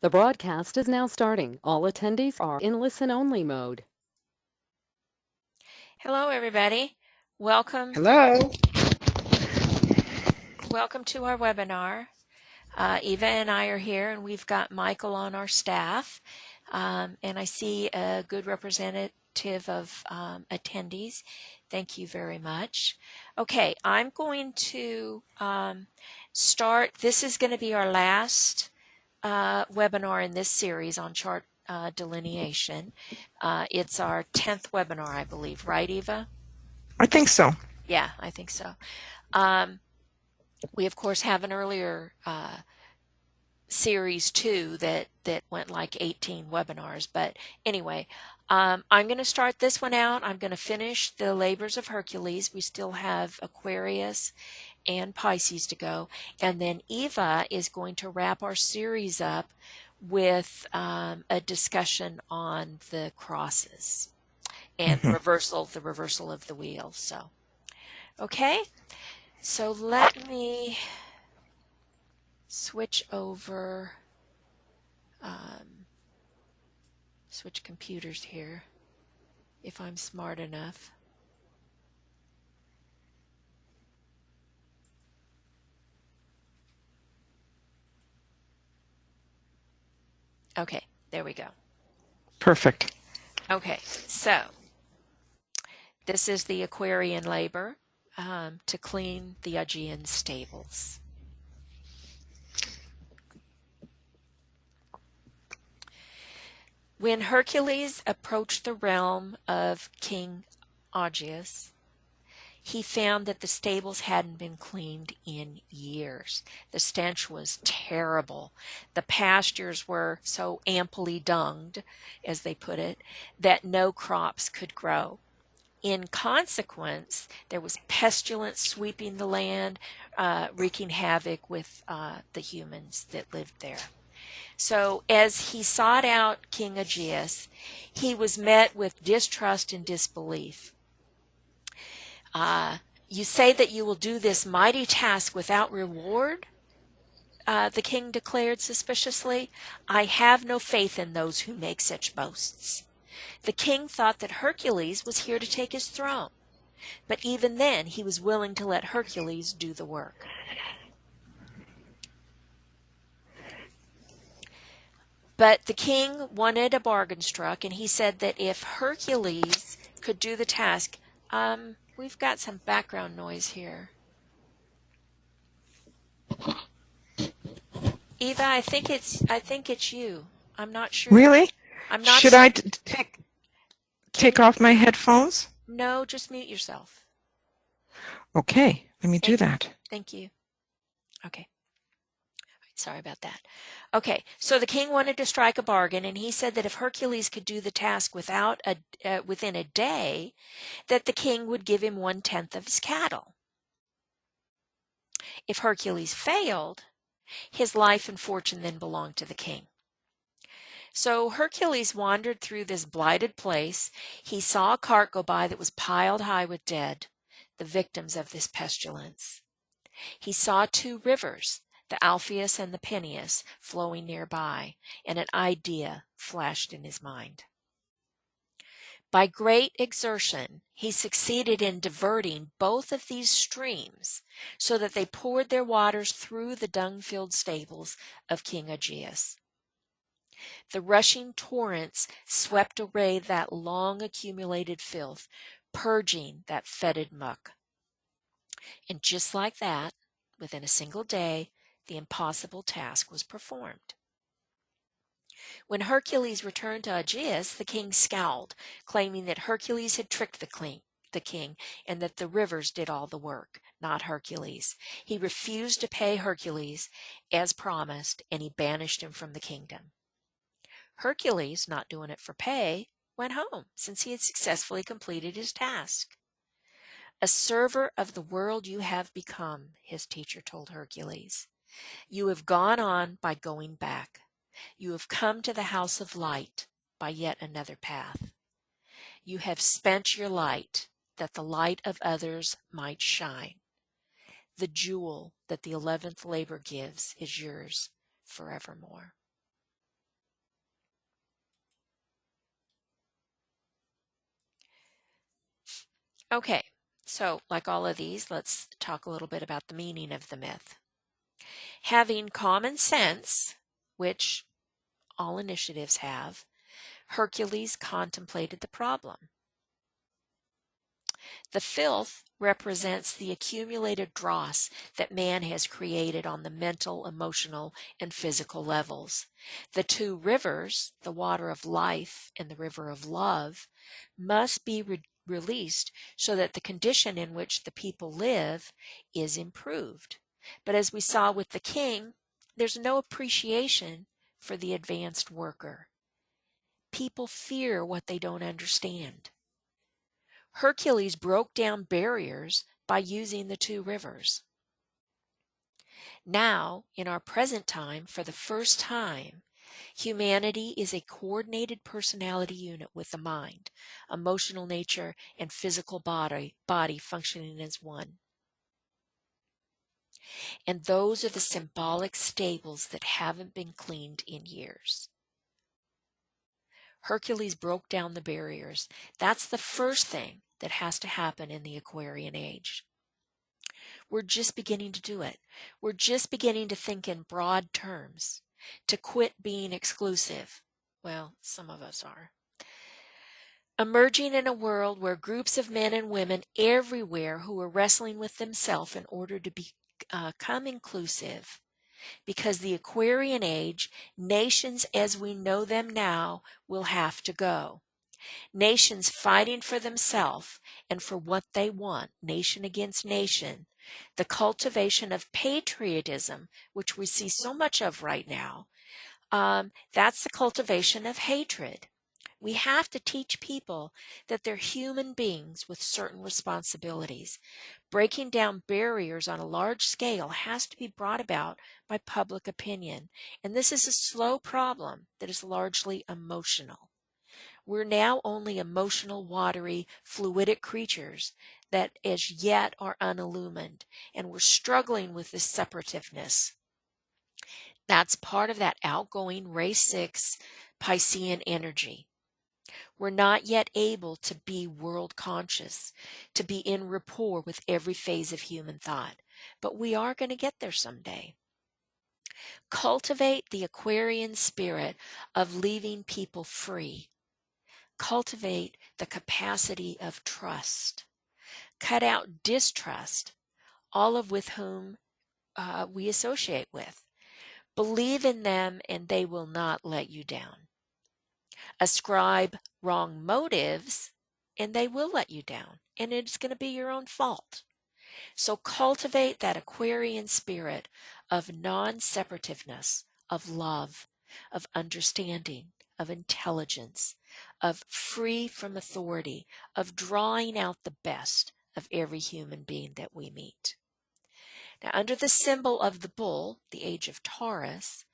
The broadcast is now starting. All attendees are in listen-only mode. Hello, everybody. Welcome. Hello. Welcome to our webinar. Eva and I are here, and we've got Michael on our staff. And I see a good representative of attendees. Thank you very much. Okay, I'm going to start. This is going to be our last webinar in this series on chart delineation. It's our 10th webinar, I believe. Right, Eva? I think so. Yeah, I think so. We, of course, have an earlier series, too, that went like 18 webinars. But anyway, I'm going to start this one out. I'm going to finish the Labors of Hercules. We still have Aquarius and Pisces to go. And then Eva is going to wrap our series up with a discussion on the crosses and the reversal of the wheel. So, okay. So let me switch over, switch computers here, if I'm smart enough. Okay, there we go. Perfect. Okay, so this is the Aquarian labor to clean the Aegean stables. When Hercules approached the realm of King Augeas, he found that the stables hadn't been cleaned in years. The stench was terrible. The pastures were so amply dunged, as they put it, that no crops could grow. In consequence, there was pestilence sweeping the land, wreaking havoc with the humans that lived there. So as he sought out King Aegeus, he was met with distrust and disbelief. You say that you will do this mighty task without reward? The king declared suspiciously. I have no faith in those who make such boasts. The king thought that Hercules was here to take his throne, but even then he was willing to let Hercules do the work. But the king wanted a bargain struck, and he said that if Hercules could do the task, we've got some background noise here. Eva, I think it's you. I'm not sure. Really? I'm not Should sure. I take off my headphones? No, just mute yourself. Okay, let me do that. Thank you. Okay. Sorry about that. Okay, so the king wanted to strike a bargain, and he said that if Hercules could do the task within a day, that the king would give him 1/10 of his cattle. If Hercules failed, his life and fortune then belonged to the king. So Hercules wandered through this blighted place. He saw a cart go by that was piled high with dead, the victims of this pestilence. He saw 2 rivers, the Alpheus and the Peneus, flowing nearby, and an idea flashed in his mind. By great exertion, he succeeded in diverting both of these streams so that they poured their waters through the dung-filled stables of King Aegeus. The rushing torrents swept away that long accumulated filth, purging that fetid muck. And just like that, within a single day, the impossible task was performed. When Hercules returned to Aegeus, the king scowled, claiming that Hercules had tricked the king and that the rivers did all the work, not Hercules. He refused to pay Hercules as promised, and he banished him from the kingdom. Hercules, not doing it for pay, went home, since he had successfully completed his task. A server of the world you have become, his teacher told Hercules. You have gone on by going back. You have come to the house of light by yet another path. You have spent your light that the light of others might shine. The jewel that the 11th labor gives is yours forevermore. Okay, so like all of these, let's talk a little bit about the meaning of the myth. Having common sense, which all initiatives have, Hercules contemplated the problem. The filth represents the accumulated dross that man has created on the mental, emotional, and physical levels. The two rivers, the water of life and the river of love, must be released so that the condition in which the people live is improved. But as we saw with the king, there's no appreciation for the advanced worker. People fear what they don't understand. Hercules broke down barriers by using the two rivers. Now, in our present time, for the first time, humanity is a coordinated personality unit with the mind, emotional nature, and physical body functioning as one. And those are the symbolic stables that haven't been cleaned in years. Hercules broke down the barriers. That's the first thing that has to happen in the Aquarian age. We're just beginning to do it. We're just beginning to think in broad terms, to quit being exclusive. Well, some of us are. Emerging in a world where groups of men and women everywhere who are wrestling with themselves in order to become inclusive. Because the Aquarian age, nations as we know them now will have to go. Nations fighting for themselves and for what they want, nation against nation. The cultivation of patriotism, which we see so much of right now, that's the cultivation of hatred. We have to teach people that they're human beings with certain responsibilities. Breaking down barriers on a large scale has to be brought about by public opinion, and this is a slow problem that is largely emotional. We're now only emotional, watery, fluidic creatures that as yet are unillumined, and we're struggling with this separativeness. That's part of that outgoing race 6 Piscean energy. We're not yet able to be world conscious, to be in rapport with every phase of human thought, but we are going to get there someday. Cultivate the Aquarian spirit of leaving people free. Cultivate the capacity of trust. Cut out distrust, all of with whom we associate with. Believe in them and they will not let you down. Ascribe wrong motives and they will let you down, and it's going to be your own fault. So cultivate that Aquarian spirit of non-separativeness, of love, of understanding, of intelligence, of free from authority, of drawing out the best of every human being that we meet. Now, under the symbol of the bull, the age of Taurus,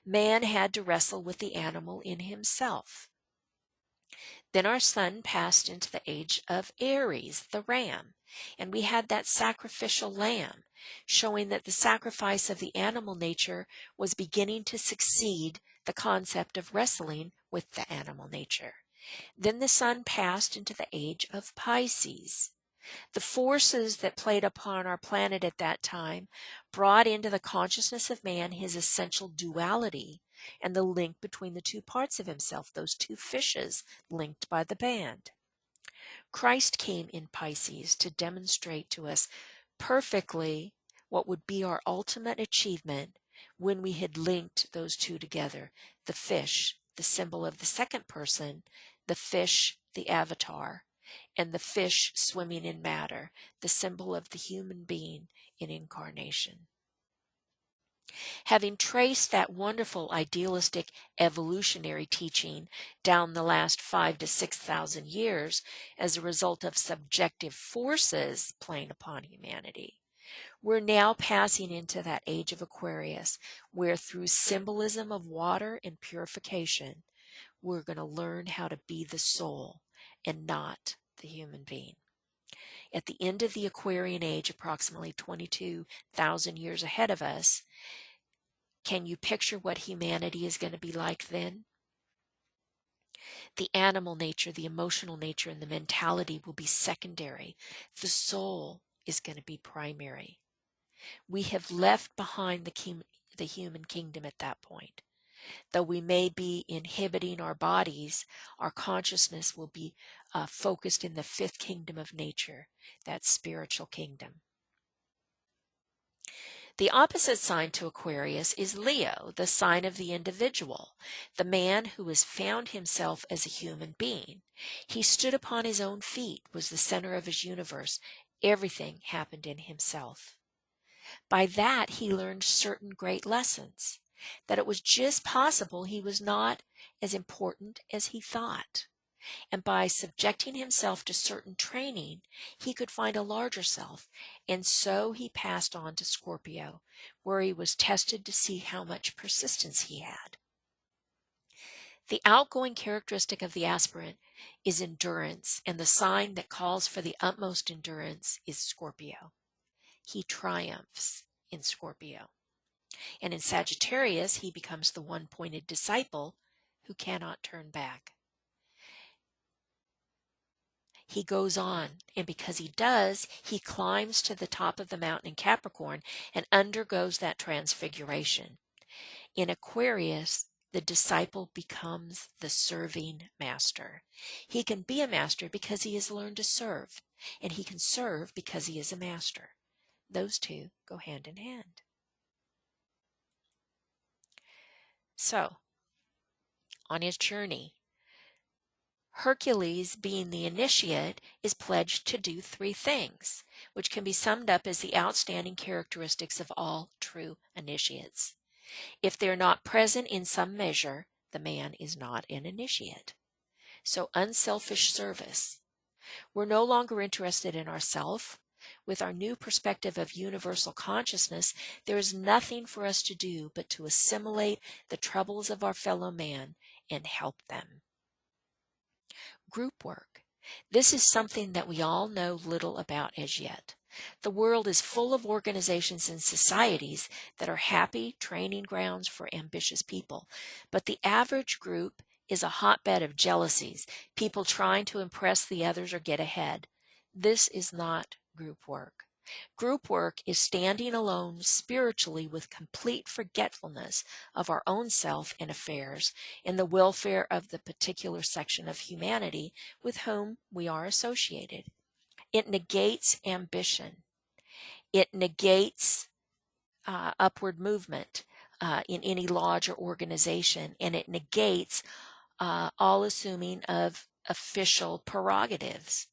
man had to wrestle with the animal in himself. Then our sun passed into the age of Aries, the ram, and we had that sacrificial lamb, showing that the sacrifice of the animal nature was beginning to succeed the concept of wrestling with the animal nature. Then the sun passed into the age of Pisces. The forces that played upon our planet at that time brought into the consciousness of man his essential duality and the link between the two parts of himself, those two fishes linked by the band. Christ came in Pisces to demonstrate to us perfectly what would be our ultimate achievement when we had linked those two together. The fish, the symbol of the second person, the fish, the avatar, and the fish swimming in matter, the symbol of the human being in incarnation. Having traced that wonderful idealistic evolutionary teaching down the last 5,000 to 6,000 years as a result of subjective forces playing upon humanity, we're now passing into that age of Aquarius, where through symbolism of water and purification, we're going to learn how to be the soul and not the human being. At the end of the Aquarian age, approximately 22,000 years ahead of us, can you picture what humanity is going to be like then? The animal nature, the emotional nature, and the mentality will be secondary. The soul is going to be primary. We have left behind the human kingdom at that point. Though we may be inhibiting our bodies, our consciousness will be focused in the fifth kingdom of nature, that spiritual kingdom. The opposite sign to Aquarius is Leo, the sign of the individual, the man who has found himself as a human being. He stood upon his own feet, was the center of his universe. Everything happened in himself. By that, he learned certain great lessons, that it was just possible he was not as important as he thought. And by subjecting himself to certain training, he could find a larger self. And so he passed on to Scorpio, where he was tested to see how much persistence he had. The outgoing characteristic of the aspirant is endurance, and the sign that calls for the utmost endurance is Scorpio. He triumphs in Scorpio. And in Sagittarius, he becomes the one-pointed disciple who cannot turn back. He goes on, and because he does, he climbs to the top of the mountain in Capricorn and undergoes that transfiguration. In Aquarius, the disciple becomes the serving master. He can be a master because he has learned to serve, and he can serve because he is a master. Those two go hand in hand. So, on his journey, Hercules, being the initiate, is pledged to do three things, which can be summed up as the outstanding characteristics of all true initiates. If they're not present in some measure, the man is not an initiate. So unselfish service. We're no longer interested in ourself. With our new perspective of universal consciousness, there is nothing for us to do but to assimilate the troubles of our fellow man and help them. Group work. This is something that we all know little about as yet. The world is full of organizations and societies that are happy training grounds for ambitious people, but the average group is a hotbed of jealousies, people trying to impress the others or get ahead. This is not group work. Group work is standing alone spiritually with complete forgetfulness of our own self and affairs and the welfare of the particular section of humanity with whom we are associated. It negates ambition. It negates upward movement in any lodge or organization, and it negates all assuming of official prerogatives.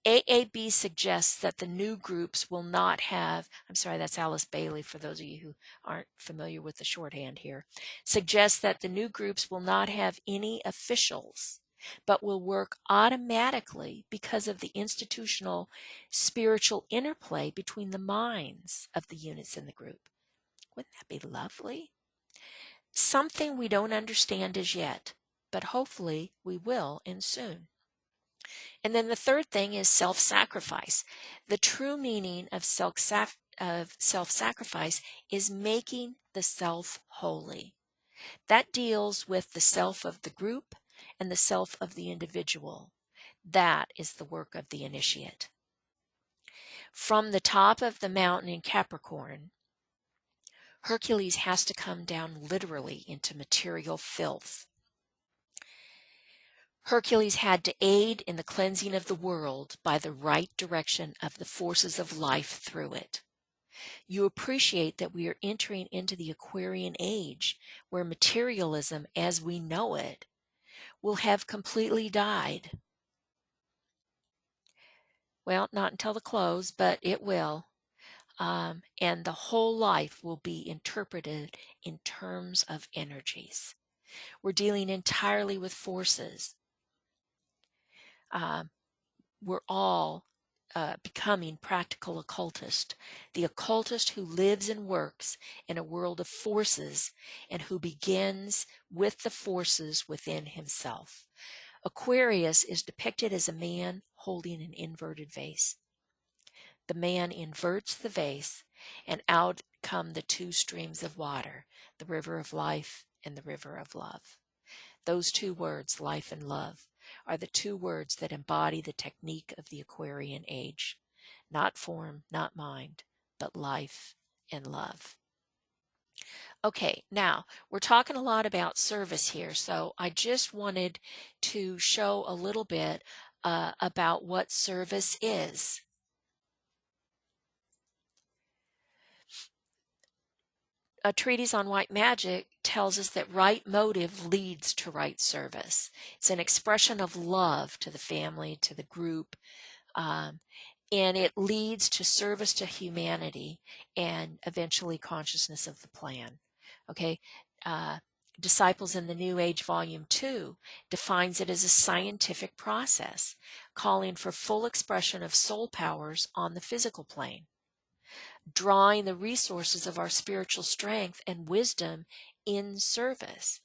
AAB suggests that the new groups will not have, I'm sorry, that's Alice Bailey for those of you who aren't familiar with the shorthand here, suggests that the new groups will not have any officials, but will work automatically because of the institutional spiritual interplay between the minds of the units in the group. Wouldn't that be lovely? Something we don't understand as yet, but hopefully we will and soon. And then the third thing is self-sacrifice. The true meaning of self-sacrifice is making the self holy. That deals with the self of the group and the self of the individual. That is the work of the initiate. From the top of the mountain in Capricorn, Hercules has to come down literally into material filth. Hercules had to aid in the cleansing of the world by the right direction of the forces of life through it. You appreciate that we are entering into the Aquarian age, where materialism as we know it will have completely died. Well, not until the close, but it will. And the whole life will be interpreted in terms of energies. We're dealing entirely with forces. We're all becoming practical occultists, the occultist who lives and works in a world of forces and who begins with the forces within himself. Aquarius is depicted as a man holding an inverted vase. The man inverts the vase, and out come the two streams of water, the river of life and the river of love. Those two words, life and love, are the two words that embody the technique of the Aquarian age. Not form, not mind, but life and love. Okay, now we're talking a lot about service here, so I just wanted to show a little bit about what service is. A treatise on white magic tells us that right motive leads to right service. It's an expression of love to the family, to the group, and it leads to service to humanity and eventually consciousness of the plan. Okay, Disciples in the New Age Volume 2 defines it as a scientific process, calling for full expression of soul powers on the physical plane, drawing the resources of our spiritual strength and wisdom in service.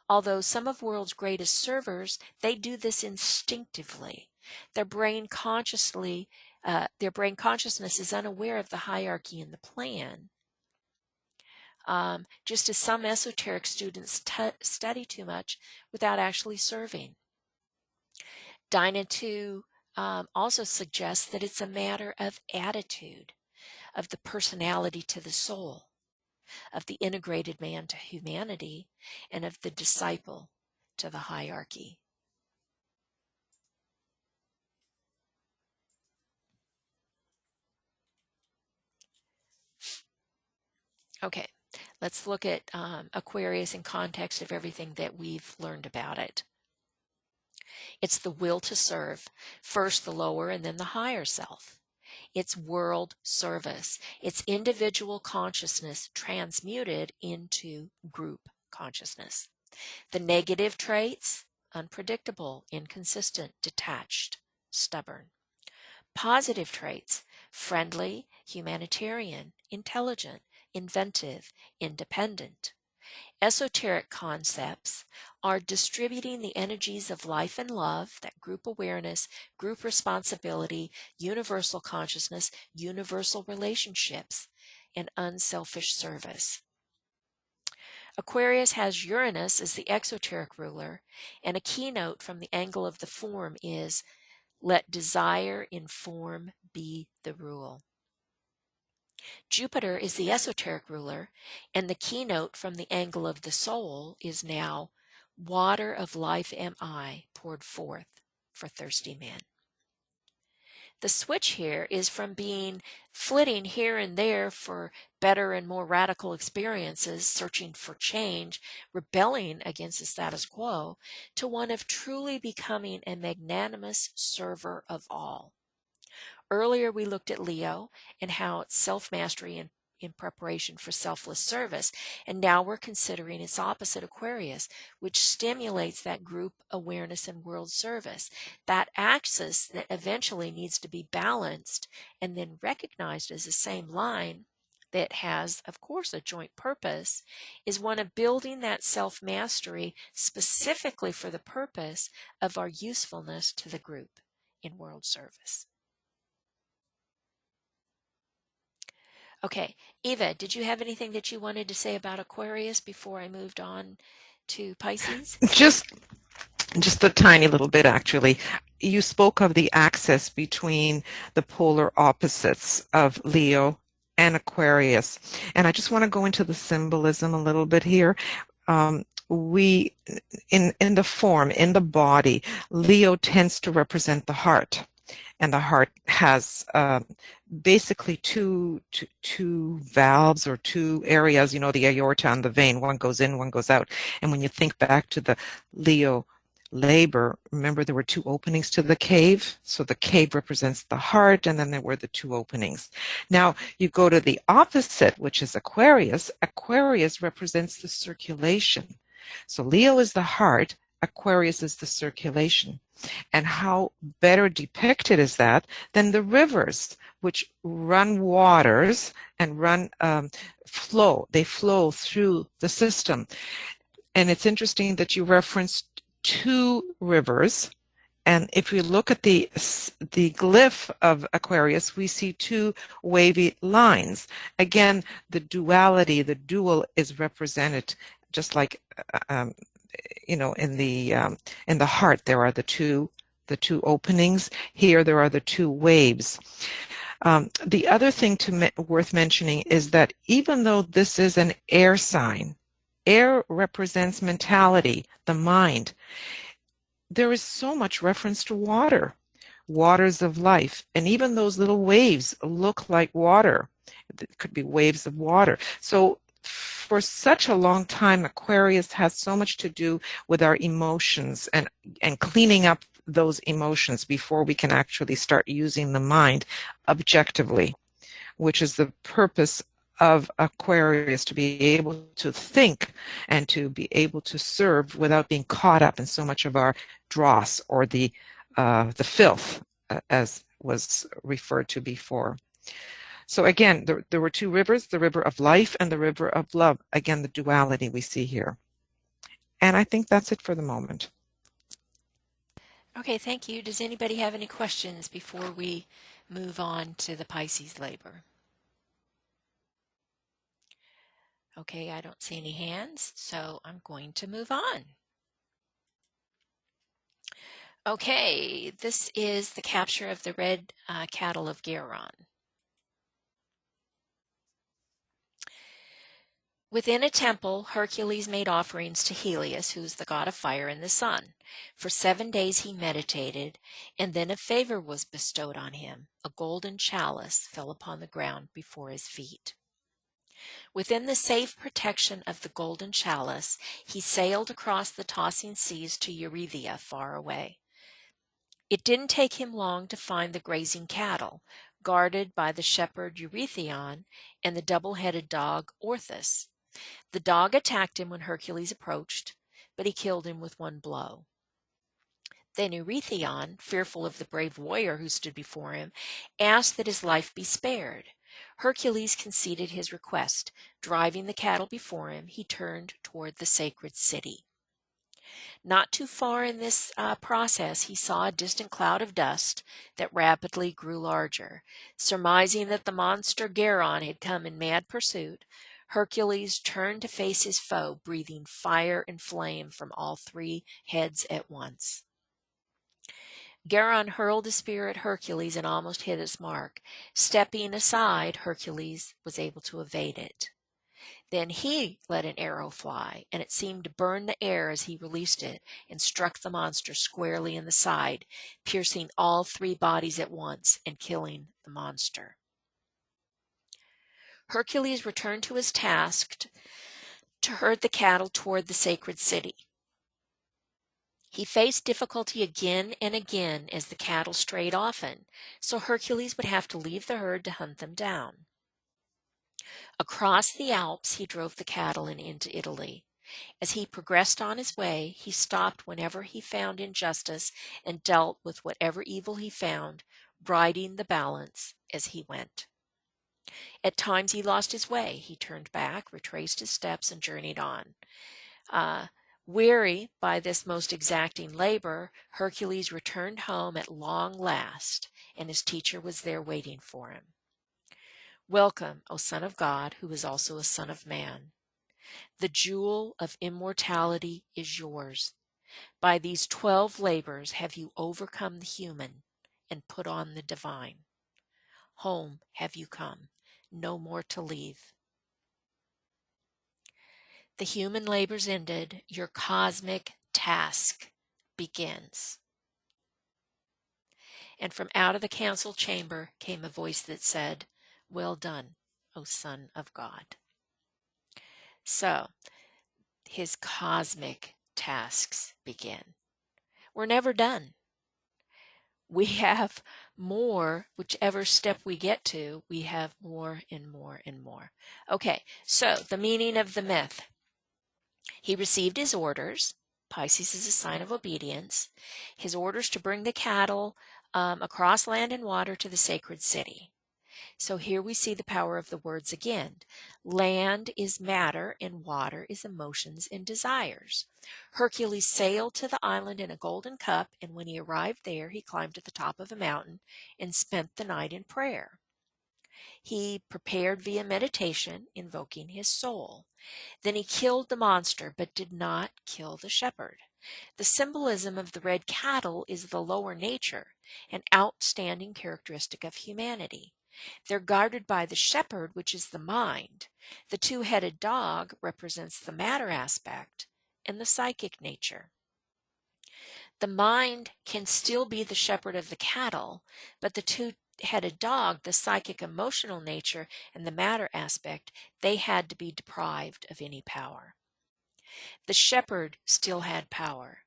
Although some of the world's greatest servers, they do this instinctively. Their brain consciousness is unaware of the hierarchy in the plan. Just as some esoteric students study too much without actually serving. Dinah 2 also suggests that it's a matter of attitude, of the personality to the soul, of the integrated man to humanity, and of the disciple to the hierarchy. Okay, let's look at Aquarius in context of everything that we've learned about it. It's the will to serve, first the lower and then the higher self. It's world service. It's individual consciousness transmuted into group consciousness. The negative traits, unpredictable, inconsistent, detached, stubborn. Positive traits, friendly, humanitarian, intelligent, inventive, independent. Esoteric concepts are distributing the energies of life and love, that group awareness, group responsibility, universal consciousness, universal relationships, and unselfish service. Aquarius has Uranus as the exoteric ruler, and a keynote from the angle of the form is, let desire in form be the rule. Jupiter is the esoteric ruler, and the keynote from the angle of the soul is now, water of life am I poured forth for thirsty men. The switch here is from being flitting here and there for better and more radical experiences, searching for change, rebelling against the status quo, to one of truly becoming a magnanimous server of all. Earlier, we looked at Leo and how it's self-mastery in preparation for selfless service, and now we're considering its opposite, Aquarius, which stimulates that group awareness and world service. That axis that eventually needs to be balanced and then recognized as the same line that has, of course, a joint purpose, is one of building that self-mastery specifically for the purpose of our usefulness to the group in world service. Okay, Eva, did you have anything that you wanted to say about Aquarius before I moved on to Pisces? Just a tiny little bit, actually. You spoke of the axis between the polar opposites of Leo and Aquarius, and I just want to go into the symbolism a little bit here. We, in the form, in the body, Leo tends to represent the heart. And the heart has basically two valves or two areas, you know, the aorta and the vein. One goes in, one goes out. And when you think back to the Leo labor, remember there were two openings to the cave. So the cave represents the heart, and then there were the two openings. Now you go to the opposite, which is Aquarius. Aquarius represents the circulation. So Leo is the heart, Aquarius is the circulation. And how better depicted is that than the rivers, which run waters and run flow. They flow through the system. And it's interesting that you referenced two rivers. And if we look at the glyph of Aquarius, we see two wavy lines. Again, the duality, the dual is represented just like in the heart, there are the two openings. Here, there are the two waves. The other thing worth mentioning is that even though this is an air sign, air represents mentality, the mind. There is so much reference to water, waters of life, and even those little waves look like water. It could be waves of water. So for such a long time, Aquarius has so much to do with our emotions and cleaning up those emotions before we can actually start using the mind objectively, which is the purpose of Aquarius, to be able to think and to be able to serve without being caught up in so much of our dross or the filth, as was referred to before. So again, there were two rivers, the river of life and the river of love. Again, the duality we see here. And I think that's it for the moment. Okay, thank you. Does anybody have any questions before we move on to the Pisces labor? Okay, I don't see any hands, so I'm going to move on. Okay, this is the capture of the red cattle of Geron. Within a temple, Hercules made offerings to Helios, who is the god of fire and the sun. For 7 days he meditated, and then a favor was bestowed on him. A golden chalice fell upon the ground before his feet. Within the safe protection of the golden chalice, he sailed across the tossing seas to Eurythia, far away. It didn't take him long to find the grazing cattle, guarded by the shepherd Eurytion and the double-headed dog Orthus. The dog attacked him when Hercules approached, but he killed him with one blow. Then Eurytion, fearful of the brave warrior who stood before him, asked that his life be spared. Hercules conceded his request. Driving the cattle before him, he turned toward the sacred city. Not too far in this process, he saw a distant cloud of dust that rapidly grew larger. Surmising that the monster Geron had come in mad pursuit, Hercules turned to face his foe, breathing fire and flame from all 3 heads at once. Geron hurled a spear at Hercules and almost hit its mark. Stepping aside, Hercules was able to evade it. Then he let an arrow fly, and it seemed to burn the air as he released it and struck the monster squarely in the side, piercing all 3 bodies at once and killing the monster. Hercules returned to his task to herd the cattle toward the sacred city. He faced difficulty again and again as the cattle strayed often, so Hercules would have to leave the herd to hunt them down. Across the Alps he drove the cattle and into Italy. As he progressed on his way, he stopped whenever he found injustice and dealt with whatever evil he found, righting the balance as he went. At times he lost his way. He turned back, retraced his steps, and journeyed on. Weary by this most exacting labor, Hercules returned home at long last, and his teacher was there waiting for him. Welcome, O Son of God, who is also a Son of Man. The jewel of immortality is yours. By these 12 labors have you overcome the human and put on the divine. Home have you come, no more to leave. The human labors ended, your cosmic task begins. And from out of the council chamber came a voice that said, well done, O Son of God. So, his cosmic tasks begin. We're never done. We have more, whichever step we get to, we have more and more and more. Okay, so the meaning of the myth. He received his orders. Pisces is a sign of obedience. His orders to bring the cattle across land and water to the sacred city. So here we see the power of the words again. Land is matter and water is emotions and desires. Hercules sailed to the island in a golden cup, and when he arrived there, he climbed to the top of a mountain and spent the night in prayer. He prepared via meditation, invoking his soul. Then he killed the monster, but did not kill the shepherd. The symbolism of the red cattle is the lower nature, an outstanding characteristic of humanity. They're guarded by the shepherd, which is the mind. The two-headed dog represents the matter aspect and the psychic nature. The mind can still be the shepherd of the cattle, but the two-headed dog, the psychic emotional nature and the matter aspect, they had to be deprived of any power. The shepherd still had power,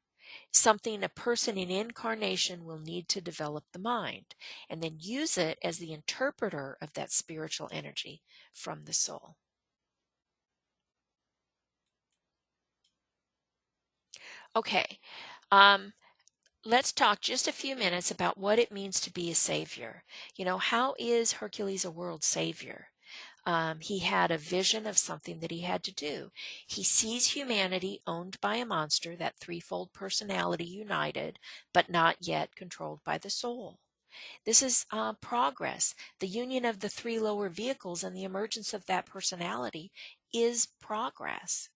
something a person in incarnation will need to develop the mind and then use it as the interpreter of that spiritual energy from the soul. Okay, let's talk just a few minutes about what it means to be a savior. How is Hercules a world savior? He had a vision of something that he had to do. He sees humanity owned by a monster, that threefold personality united, but not yet controlled by the soul. This is progress. The union of the three lower vehicles and the emergence of that personality is progress.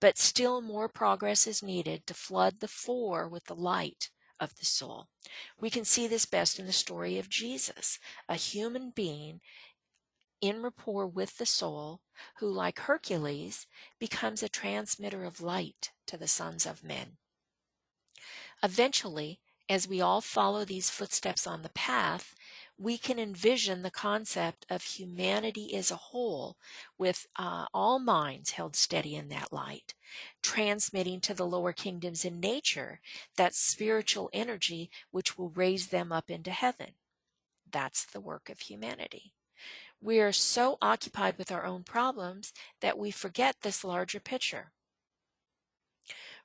But still more progress is needed to flood the four with the light of the soul. We can see this best in the story of Jesus, a human being in rapport with the soul who, like Hercules, becomes a transmitter of light to the sons of men. Eventually, as we all follow these footsteps on the path, we can envision the concept of humanity as a whole, with all minds held steady in that light, transmitting to the lower kingdoms in nature that spiritual energy which will raise them up into heaven. That's the work of humanity. We are so occupied with our own problems that we forget this larger picture.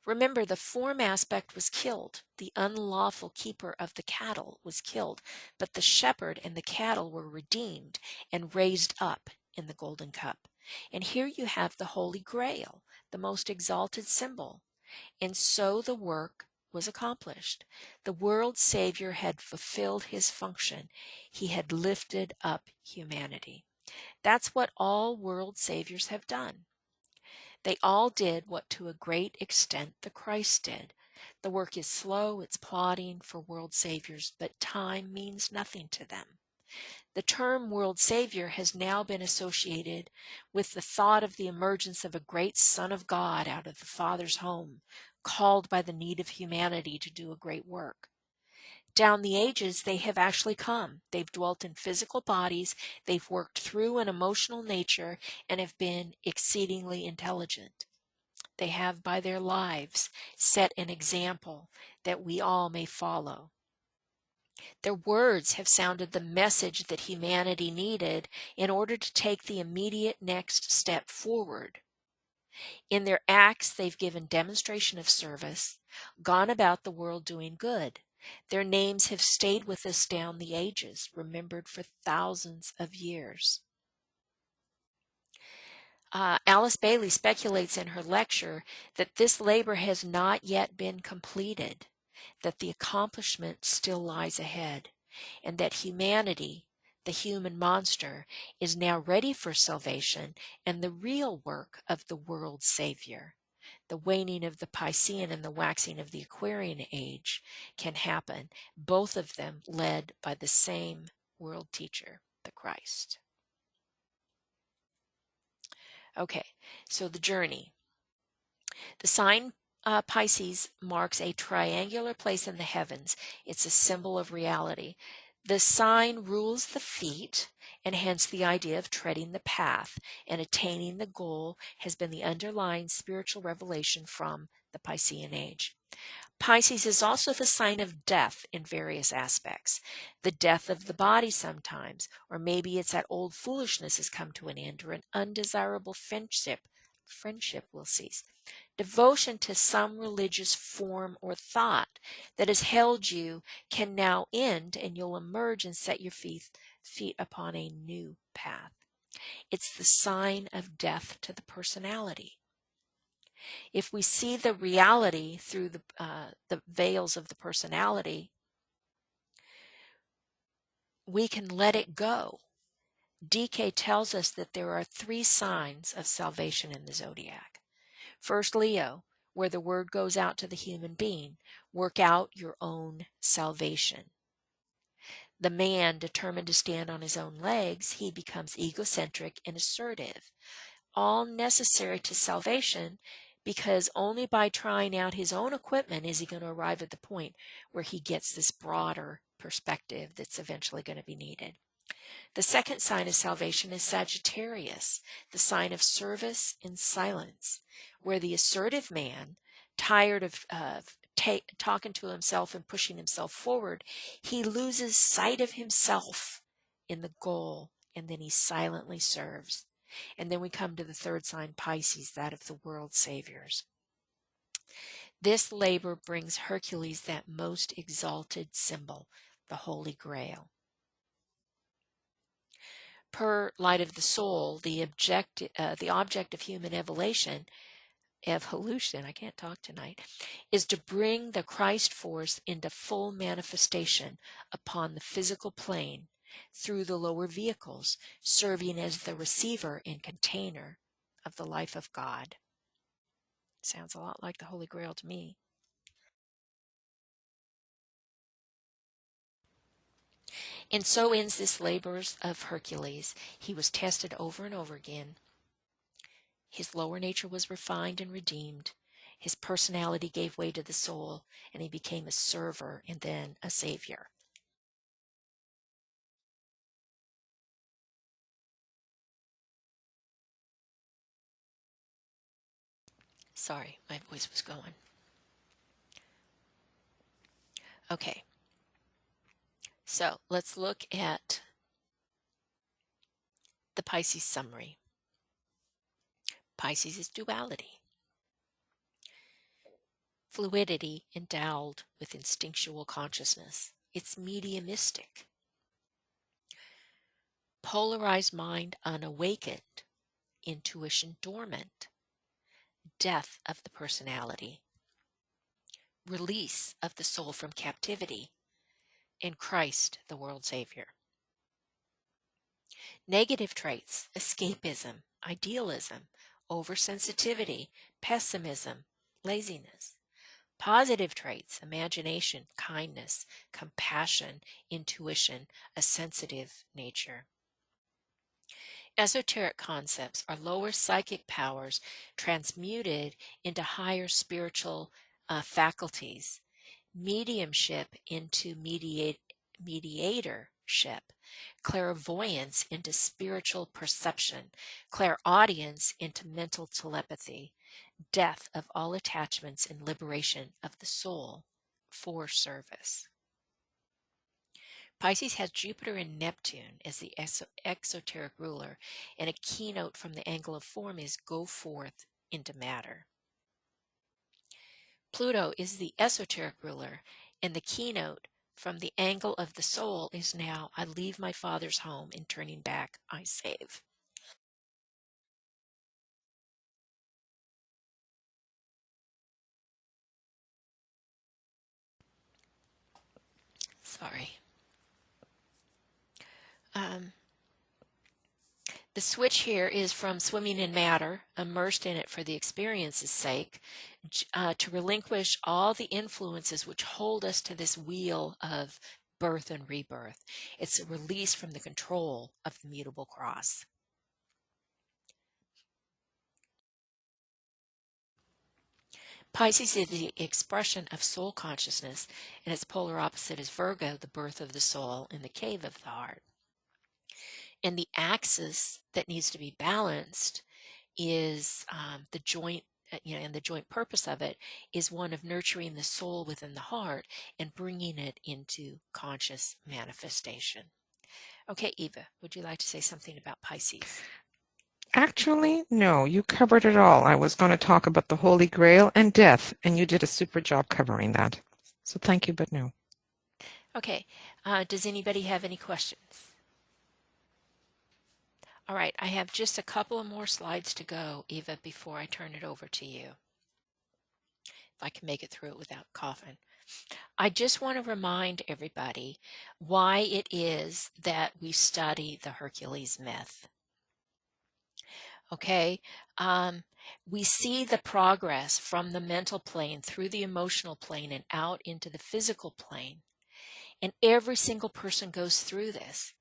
Remember, the form aspect was killed. The unlawful keeper of the cattle was killed, but the shepherd and the cattle were redeemed and raised up in the golden cup. And here you have the Holy Grail, the most exalted symbol. And so the work was accomplished. The world Savior had fulfilled his function. He had lifted up humanity. That's what all world saviors have done. They all did what to a great extent the Christ did. The work is slow, it's plodding for world saviors, but time means nothing to them. The term world savior has now been associated with the thought of the emergence of a great Son of God out of the Father's home, called by the need of humanity to do a great work. Down the ages, they have actually come. They've dwelt in physical bodies, they've worked through an emotional nature, and have been exceedingly intelligent. They have, by their lives, set an example that we all may follow. Their words have sounded the message that humanity needed in order to take the immediate next step forward. In their acts, they've given demonstration of service, gone about the world doing good. Their names have stayed with us down the ages, remembered for thousands of years. Alice Bailey speculates in her lecture that this labor has not yet been completed, that the accomplishment still lies ahead, and that humanity, the human monster, is now ready for salvation and the real work of the world Savior. The waning of the Piscean and the waxing of the Aquarian age can happen, both of them led by the same world teacher, the Christ. Okay, so the journey. The sign Pisces marks a triangular place in the heavens. It's a symbol of reality. The sign rules the feet, and hence the idea of treading the path and attaining the goal has been the underlying spiritual revelation from the Piscean age. Pisces is also the sign of death in various aspects. The death of the body sometimes, or maybe it's that old foolishness has come to an end, or an undesirable friendship will cease. Devotion to some religious form or thought that has held you can now end, and you'll emerge and set your feet upon a new path. It's the sign of death to the personality. If we see the reality through the veils of the personality, we can let it go. DK tells us that there are 3 signs of salvation in the zodiac. First, Leo, where the word goes out to the human being, work out your own salvation. The man determined to stand on his own legs, he becomes egocentric and assertive, all necessary to salvation, because only by trying out his own equipment is he going to arrive at the point where he gets this broader perspective that's eventually going to be needed. The second sign of salvation is Sagittarius, the sign of service and silence, where the assertive man, tired of talking to himself and pushing himself forward, he loses sight of himself in the goal, and then he silently serves. And then we come to the third sign, Pisces, that of the world saviors. This labor brings Hercules that most exalted symbol, the Holy Grail. Per Light of the Soul, the object of human evolution, I can't talk tonight, is to bring the Christ force into full manifestation upon the physical plane through the lower vehicles, serving as the receiver and container of the life of God. Sounds a lot like the Holy Grail to me. And so ends this labors of Hercules. He was tested over and over again. His lower nature was refined and redeemed. His personality gave way to the soul, and he became a server and then a savior. Sorry, my voice was going. Okay, so let's look at the Pisces summary. Pisces is duality, fluidity endowed with instinctual consciousness. It's mediumistic. Polarized mind unawakened, intuition dormant, death of the personality, release of the soul from captivity, in Christ, the world Savior. Negative traits, escapism, idealism, oversensitivity, pessimism, laziness. Positive traits, imagination, kindness, compassion, intuition, a sensitive nature. Esoteric concepts are lower psychic powers transmuted into higher spiritual faculties, mediumship into mediatorship, clairvoyance into spiritual perception, clairaudience into mental telepathy, death of all attachments and liberation of the soul for service. Pisces has Jupiter and Neptune as the exoteric ruler, and a keynote from the angle of form is go forth into matter. Pluto is the esoteric ruler, and the keynote from the angle of the soul is now I leave my father's home, and turning back I save. Sorry. The switch here is from swimming in matter, immersed in it for the experience's sake, to relinquish all the influences which hold us to this wheel of birth and rebirth. It's a release from the control of the Mutable Cross. Pisces is the expression of soul consciousness, and its polar opposite is Virgo, the birth of the soul in the cave of the heart. And the axis that needs to be balanced is the joint, and the joint purpose of it is one of nurturing the soul within the heart and bringing it into conscious manifestation. Okay, Eva, would you like to say something about Pisces? Actually, no, you covered it all. I was going to talk about the Holy Grail and death, and you did a super job covering that. So thank you, but no. Okay, does anybody have any questions? All right, I have just a couple of more slides to go, Eva, before I turn it over to you. If I can make it through it without coughing. I just want to remind everybody why it is that we study the Hercules myth. Okay, we see the progress from the mental plane through the emotional plane and out into the physical plane. And every single person goes through this.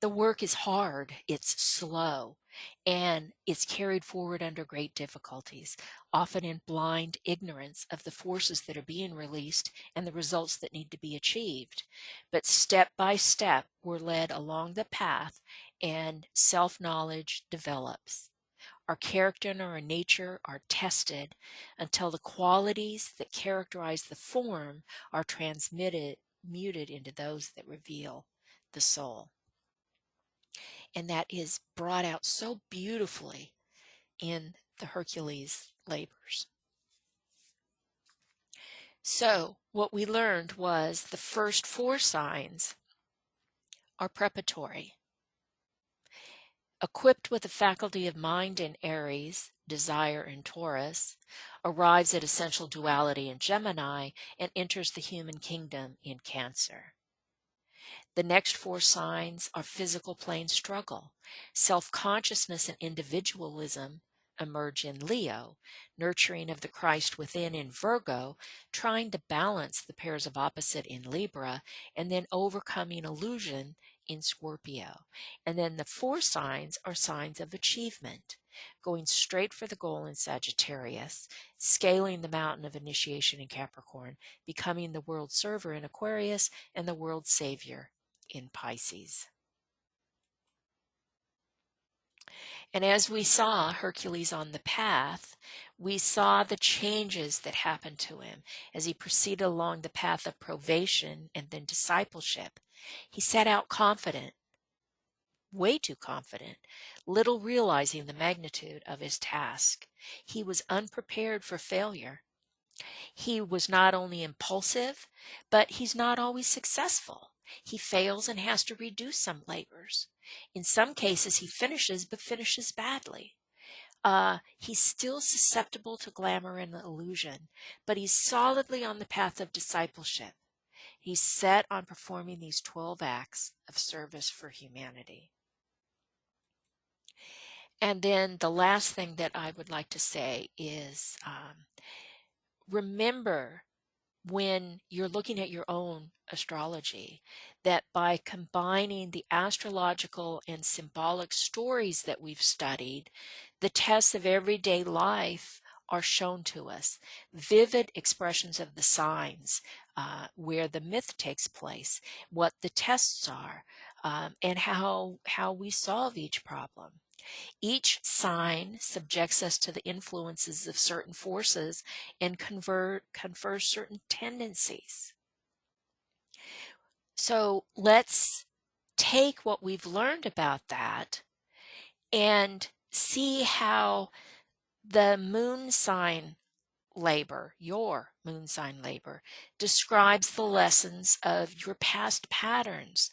The work is hard, it's slow, and it's carried forward under great difficulties, often in blind ignorance of the forces that are being released and the results that need to be achieved. But step by step, we're led along the path and self-knowledge develops. Our character and our nature are tested until the qualities that characterize the form are muted into those that reveal the soul. And that is brought out so beautifully in the Hercules labors. So what we learned was the first 4 signs are preparatory. Equipped with the faculty of mind in Aries, desire in Taurus, arrives at essential duality in Gemini, and enters the human kingdom in Cancer. The next 4 signs are physical plane struggle. Self-consciousness and individualism emerge in Leo, nurturing of the Christ within in Virgo, trying to balance the pairs of opposite in Libra, and then overcoming illusion in Scorpio. And then the 4 signs are signs of achievement, going straight for the goal in Sagittarius, scaling the mountain of initiation in Capricorn, becoming the world server in Aquarius, and the world savior in Pisces. And as we saw Hercules on the path, we saw the changes that happened to him as he proceeded along the path of probation and then discipleship. He set out confident, way too confident, little realizing the magnitude of his task. He was unprepared for failure. He was not only impulsive, but he's not always successful. He fails and has to redo some labors. In some cases, he finishes, but finishes badly. He's still susceptible to glamour and illusion, but he's solidly on the path of discipleship. He's set on performing these 12 acts of service for humanity. And then the last thing that I would like to say is remember when you're looking at your own astrology, that by combining the astrological and symbolic stories that we've studied, the tests of everyday life are shown to us. Vivid expressions of the signs, where the myth takes place, what the tests are, and how we solve each problem. Each sign subjects us to the influences of certain forces and confers certain tendencies. So let's take what we've learned about that and see how the moon sign labor, your moon sign labor, describes the lessons of your past patterns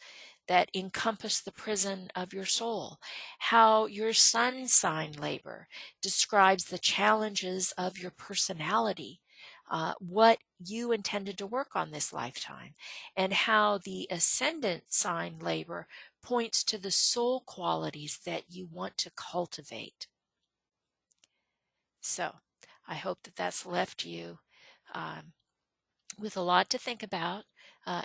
that encompass the prison of your soul. How your sun sign labor describes the challenges of your personality, what you intended to work on this lifetime, and how the ascendant sign labor points to the soul qualities that you want to cultivate. So I hope that that's left you with a lot to think about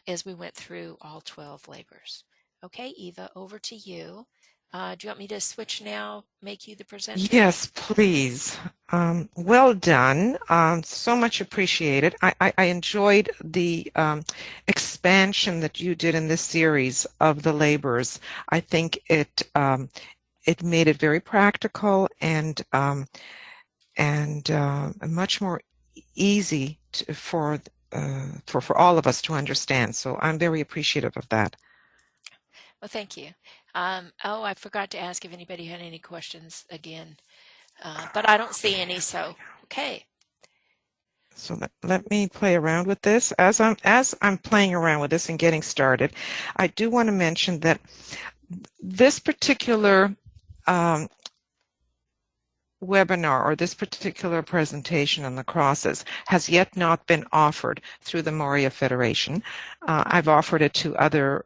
as we went through all 12 labors. Okay, Eva, over to you. Do you want me to switch now, make you the presenter? Yes, please. Well done. So much appreciated. I enjoyed the expansion that you did in this series of the labors. I think it made it very practical and much more easy for all of us to understand. So I'm very appreciative of that. Well, thank you. I forgot to ask if anybody had any questions again, but I don't see any, so okay. So let me play around with this. As I'm playing around with this and getting started, I do want to mention that this particular webinar or this particular presentation on the crosses has yet not been offered through the Moria Federation. I've offered it to other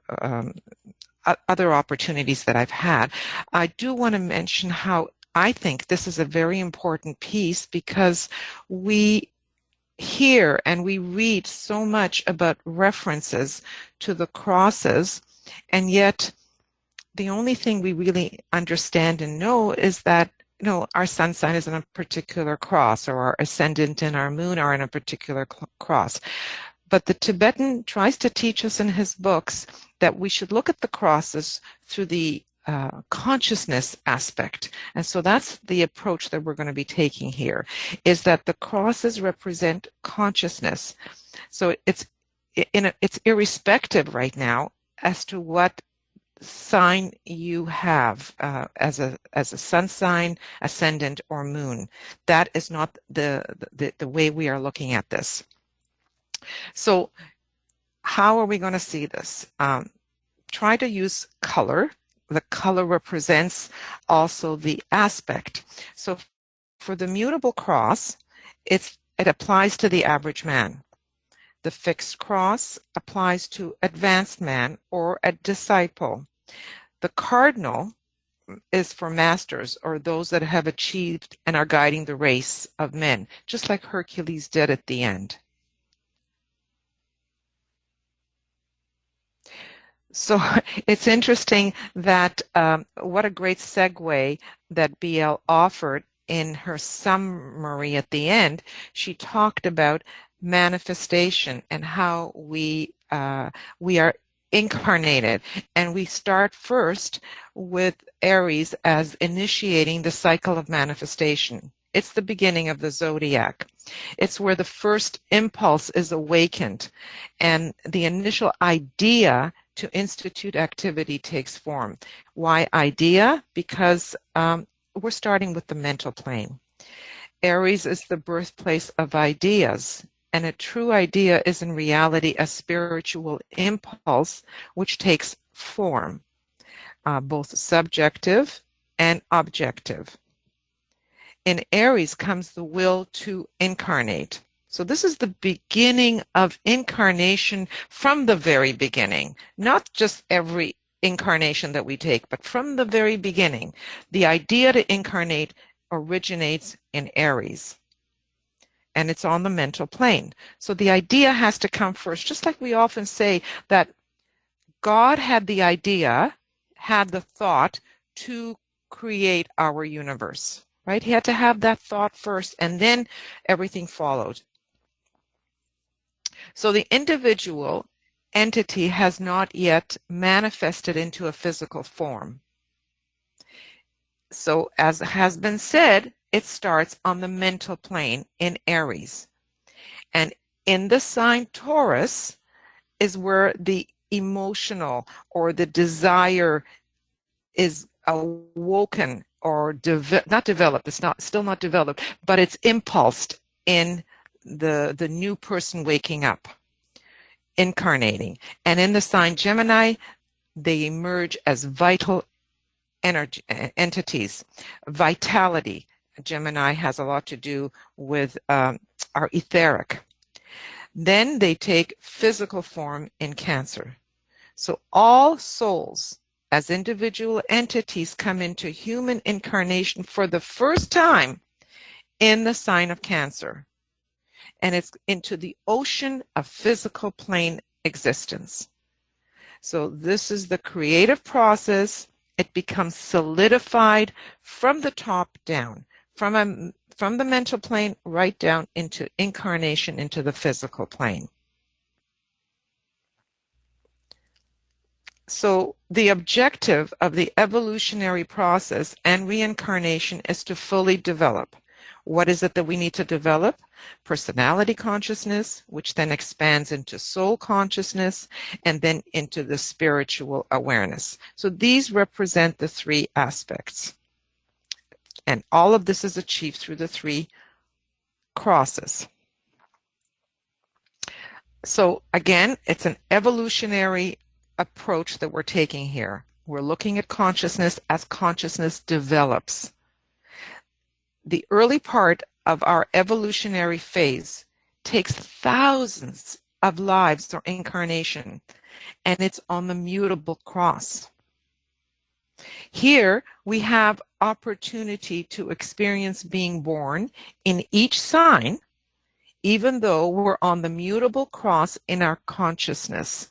opportunities that I've had. I do want to mention how I think this is a very important piece, because we hear and we read so much about references to the crosses, and yet the only thing we really understand and know is that our sun sign is in a particular cross, or our ascendant and our moon are in a particular cross. But the Tibetan tries to teach us in his books that we should look at the crosses through the consciousness aspect. And so that's the approach that we're going to be taking here, is that the crosses represent consciousness. So it's irrespective right now as to what sign you have as a sun sign, ascendant, or moon. That is not the way we are looking at this. So how are we going to see this? Try to use color. The color represents also the aspect. So for the mutable cross, it applies to the average man. The fixed cross applies to advanced man or a disciple. The cardinal is for masters, or those that have achieved and are guiding the race of men, just like Hercules did at the end. So it's interesting that what a great segue that BL offered in her summary at the end. She talked about manifestation and how we are incarnated, and we start first with Aries as initiating the cycle of manifestation. It's the beginning of the zodiac. It's where the first impulse is awakened, and the initial idea to institute activity takes form. Why idea? Because we're starting with the mental plane. Aries is the birthplace of ideas, and a true idea is in reality a spiritual impulse which takes form, both subjective and objective. In Aries comes the will to incarnate. So this is the beginning of incarnation from the very beginning, not just every incarnation that we take, but from the very beginning. The idea to incarnate originates in Aries, and it's on the mental plane. So the idea has to come first, just like we often say that God had the idea, had the thought to create our universe, right? He had to have that thought first, and then everything followed. So the individual entity has not yet manifested into a physical form. So as has been said, it starts on the mental plane in Aries. And in the sign Taurus is where the emotional or the desire is awoken, or not developed. It's still not developed, but it's impulsed in the new person waking up, incarnating. And in the sign Gemini, they emerge as vital energy entities. Vitality. Gemini has a lot to do with our etheric. Then they take physical form in Cancer. So all souls as individual entities come into human incarnation for the first time in the sign of Cancer. And it's into the ocean of physical plane existence. So this is the creative process. It becomes solidified from the top down, from the mental plane right down into incarnation into the physical plane. So the objective of the evolutionary process and reincarnation is to fully develop. What is it that we need to develop? Personality consciousness, which then expands into soul consciousness, and then into the spiritual awareness. So these represent the three aspects. And all of this is achieved through the three crosses. So again, it's an evolutionary approach that we're taking here. We're looking at consciousness as consciousness develops. the early part of our evolutionary phase takes thousands of lives or incarnation, and it's on the mutable cross. Here we have opportunity to experience being born in each sign, even though we're on the mutable cross in our consciousness.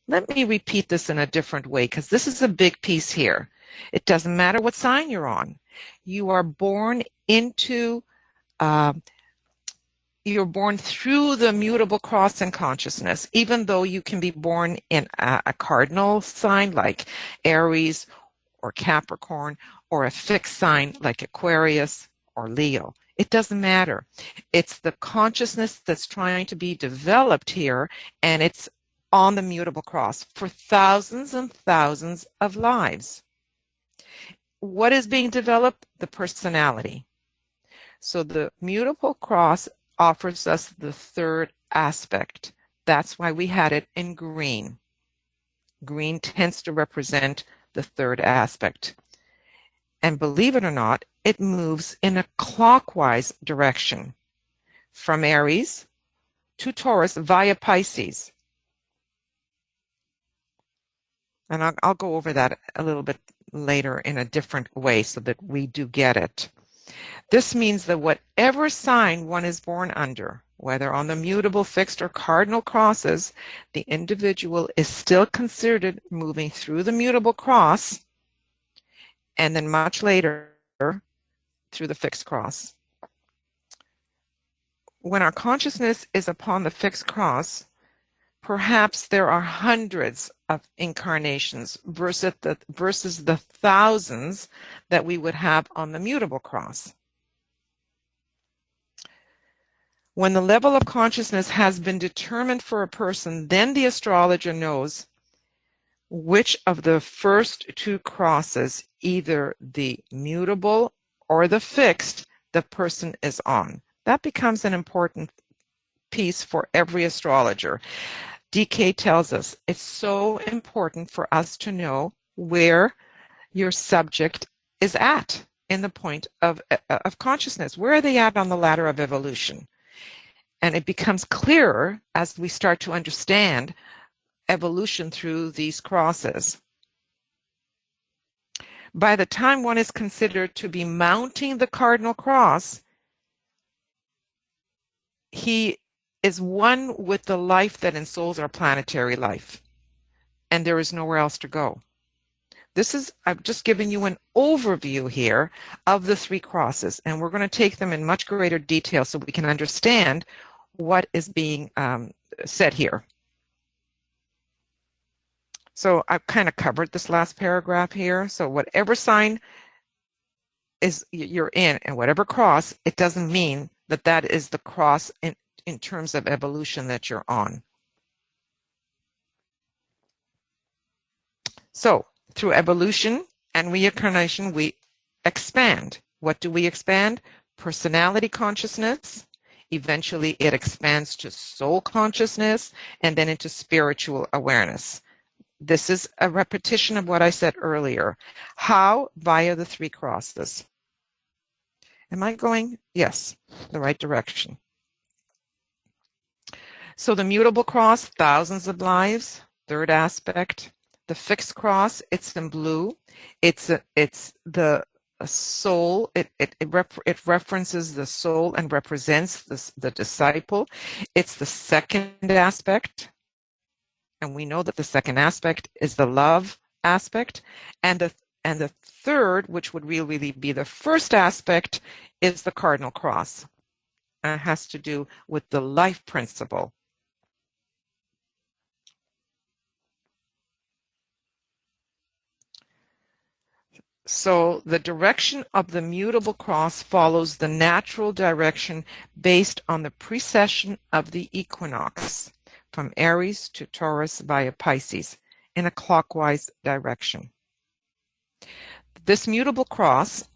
Let me repeat this in a different way, because this is a big piece here. It doesn't matter what sign you're on. You are born into, you're born through the mutable cross in consciousness, even though you can be born in a cardinal sign like Aries or Capricorn, or a fixed sign like Aquarius or Leo. It doesn't matter. It's the consciousness that's trying to be developed here, and it's on the mutable cross for thousands and thousands of lives. What is being developed? The personality. So the mutable cross offers us the third aspect. That's why we had it in green. Green tends to represent the third aspect. And believe it or not, it moves in a clockwise direction from Aries to Taurus via Pisces. And I'll go over that a little bit later in a different way so that we do get it. This means that whatever sign one is born under, whether on the mutable, fixed, or cardinal crosses, the individual is still considered moving through the mutable cross, and then much later through the fixed cross. When our consciousness is upon the fixed cross, perhaps there are hundreds of incarnations versus the thousands that we would have on the mutable cross. When the level of consciousness has been determined for a person, then the astrologer knows which of the first two crosses, either the mutable or the fixed, the person is on. That becomes an important piece for every astrologer. DK tells us it's so important for us to know where your subject is at in the point of consciousness. Where are they at on the ladder of evolution? And it becomes clearer as we start to understand evolution through these crosses. By the time one is considered to be mounting the cardinal cross, he is one with the life that ensouls our planetary life, and there is nowhere else to go. I've just given you an overview here of the three crosses, and we're going to take them in much greater detail so we can understand what is being said here. So I've kind of covered this last paragraph here. So whatever sign is you're in and whatever cross, it doesn't mean that that is the cross in terms of evolution that you're on. So through evolution and reincarnation, we expand. What do we expand? Personality consciousness. Eventually it expands to soul consciousness and then into spiritual awareness. This is a repetition of what I said earlier. How? Via the three crosses. Am I going? Yes, the right direction. So the mutable cross, thousands of lives, third aspect. The fixed cross, it's in blue. It's the soul. It references the soul and represents the disciple. It's the second aspect. And we know that the second aspect is the love aspect. And the third, which would really be the first aspect, is the cardinal cross. And it has to do with the life principle. So the direction of the mutable cross follows the natural direction based on the precession of the equinox, from Aries to Taurus via Pisces, in a clockwise direction. This mutable cross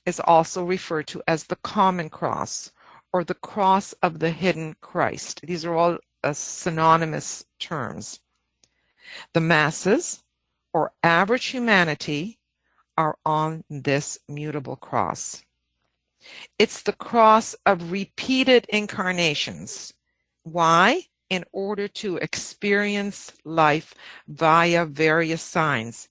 is also referred to as the common cross, or the cross of the hidden Christ. These are all synonymous terms. The masses, or average humanity, are on this mutable cross. It's the cross of repeated incarnations. Why? In order to experience life via various signs.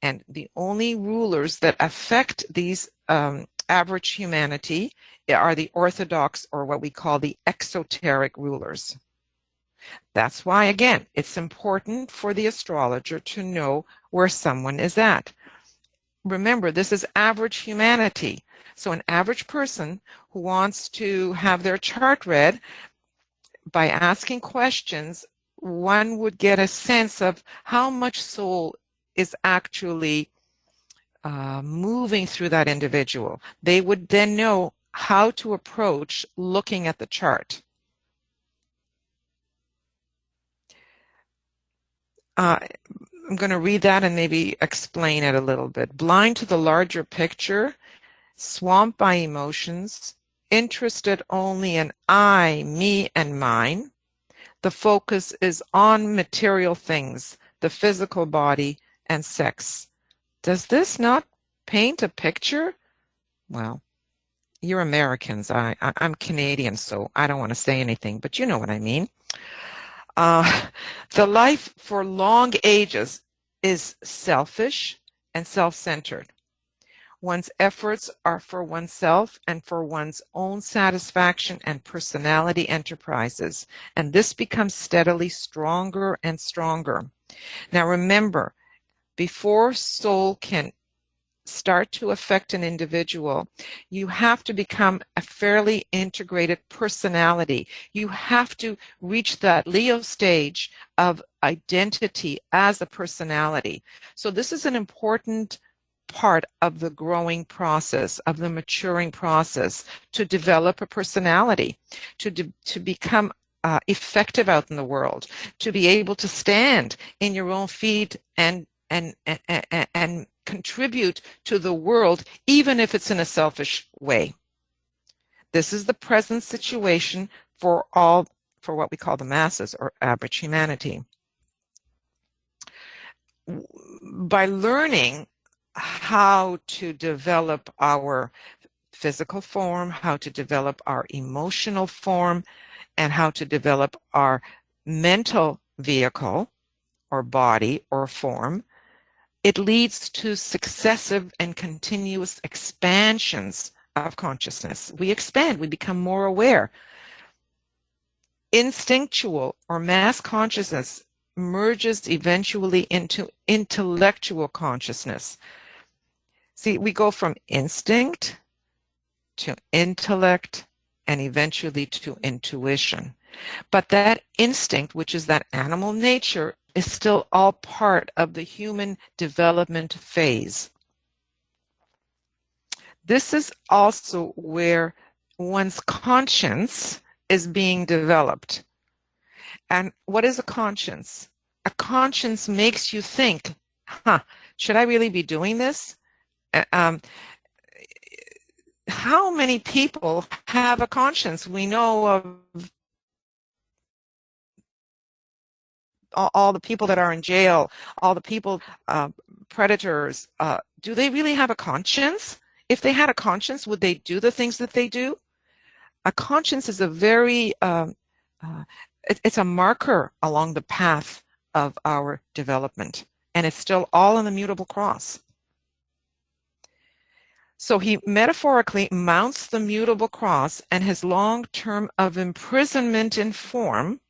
And the only rulers that affect these average humanity are the orthodox, or what we call the exoteric rulers. That's why, again, it's important for the astrologer to know where someone is at. Remember, this is average humanity. So an average person who wants to have their chart read, by asking questions, one would get a sense of how much soul is actually moving through that individual. They would then know how to approach looking at the chart. I'm going to read that and maybe explain it a little bit. Blind to the larger picture, swamped by emotions, interested only in I, me, and mine. The focus is on material things, the physical body, and sex. Does this not paint a picture? Well, you're Americans. I'm Canadian, so I don't want to say anything, but you know what I mean. The life for long ages is selfish and self-centered. One's efforts are for oneself and for one's own satisfaction and personality enterprises, and this becomes steadily stronger and stronger. Now remember, before soul can start to affect an individual, you have to become a fairly integrated personality. You have to reach that Leo stage of identity as a personality. So this is an important part of the growing process, of the maturing process, to develop a personality, to become effective out in the world, to be able to stand in your own feet and contribute to the world, even if it's in a selfish way. This is the present situation for what we call the masses, or average humanity. By learning how to develop our physical form, how to develop our emotional form, and how to develop our mental vehicle or body or form, it leads to successive and continuous expansions of consciousness. We expand, we become more aware. Instinctual or mass consciousness merges eventually into intellectual consciousness. See, we go from instinct to intellect and eventually to intuition. But that instinct, which is that animal nature, is still all part of the human development phase. This is also where one's conscience is being developed. And what is a conscience? A conscience makes you think, should I really be doing this? How many people have a conscience? We know of all the people that are in jail, all the people, predators. Do they really have a conscience? If they had a conscience, would they do the things that they do? A conscience is a very, it's a marker along the path of our development, and it's still all in the Mutable Cross. So he metaphorically mounts the Mutable Cross, and his long term of imprisonment in form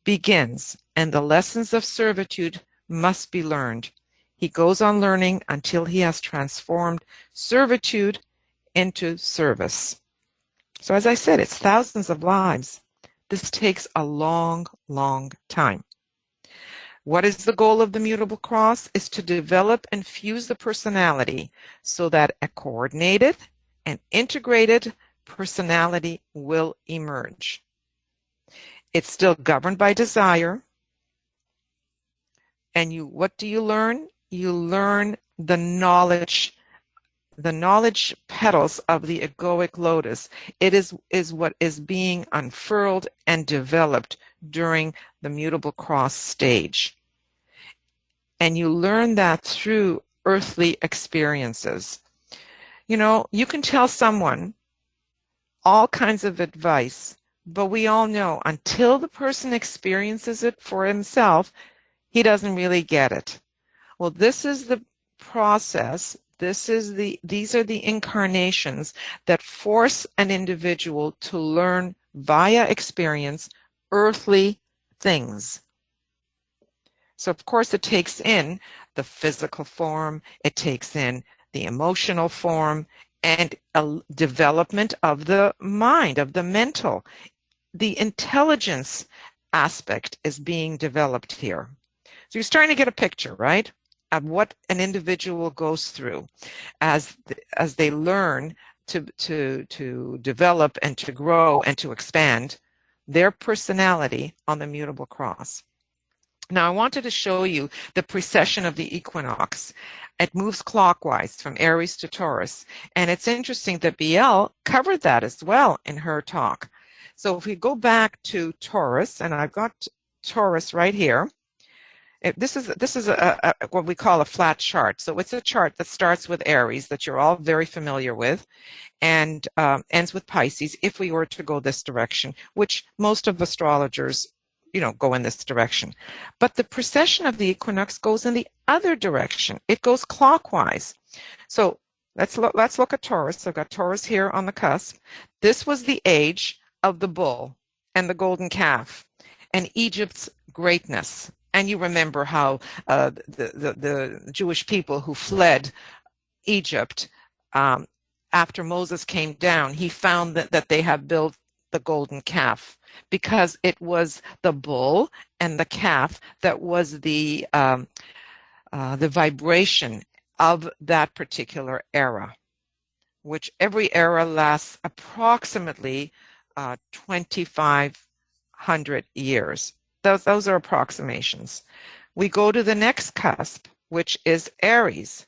begins, and the lessons of servitude must be learned. He goes on learning until he has transformed servitude into service. So as I said, it's thousands of lives. This takes a long, long time. What is the goal of the Mutable Cross? Is to develop and fuse the personality so that a coordinated and integrated personality will emerge. It's still governed by desire. And what do you learn? You learn the knowledge petals of the egoic lotus. It is what is being unfurled and developed during the Mutable Cross stage. And you learn that through earthly experiences. You know, you can tell someone all kinds of advice, but we all know until the person experiences it for himself, he doesn't really get it. Well, this is the process. These are the incarnations that force an individual to learn via experience earthly things. So of course it takes in the physical form, it takes in the emotional form, and a development of the mind, of the mental. The intelligence aspect is being developed here. So you're starting to get a picture, right, of what an individual goes through as they learn to develop and to grow and to expand their personality on the mutable cross. Now, I wanted to show you the precession of the equinox. It moves clockwise from Aries to Taurus. And it's interesting that BL covered that as well in her talk. So if we go back to Taurus, and I've got Taurus right here. This is what we call a flat chart. So it's a chart that starts with Aries that you're all very familiar with, and ends with Pisces if we were to go this direction, which most of astrologers, go in this direction. But the precession of the equinox goes in the other direction. It goes clockwise. So let's look at Taurus. I've got Taurus here on the cusp. This was the age of the bull and the golden calf and Egypt's greatness. And you remember how the Jewish people who fled Egypt, after Moses came down, he found that they had built the golden calf because it was the bull and the calf that was the vibration of that particular era, which every era lasts approximately 2,500 years. Those are approximations. We go to the next cusp, which is Aries.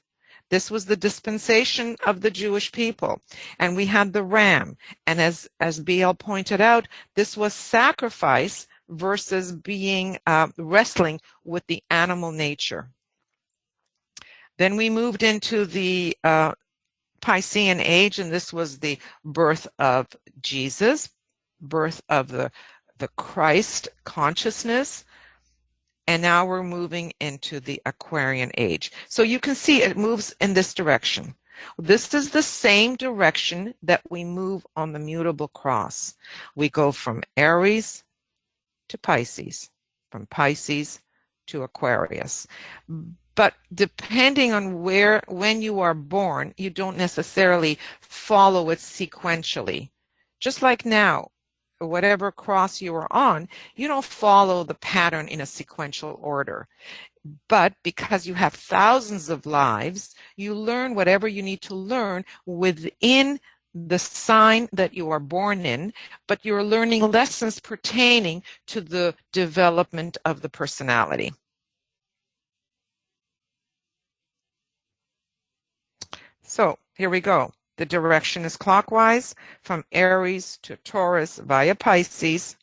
This was the dispensation of the Jewish people. And we had the ram. And as BL pointed out, this was sacrifice versus being wrestling with the animal nature. Then we moved into the Piscean age, and this was the birth of Jesus, birth of the Christ consciousness. And now we're moving into the Aquarian age. So you can see it moves in this direction. This is the same direction that we move on the mutable cross. We go from Aries to Pisces, from Pisces to Aquarius. But depending on when you are born, you don't necessarily follow it sequentially. Just like now, whatever cross you are on, you don't follow the pattern in a sequential order. But because you have thousands of lives, you learn whatever you need to learn within the sign that you are born in, but you're learning lessons pertaining to the development of the personality. So here we go. The direction is clockwise from Aries to Taurus via Pisces,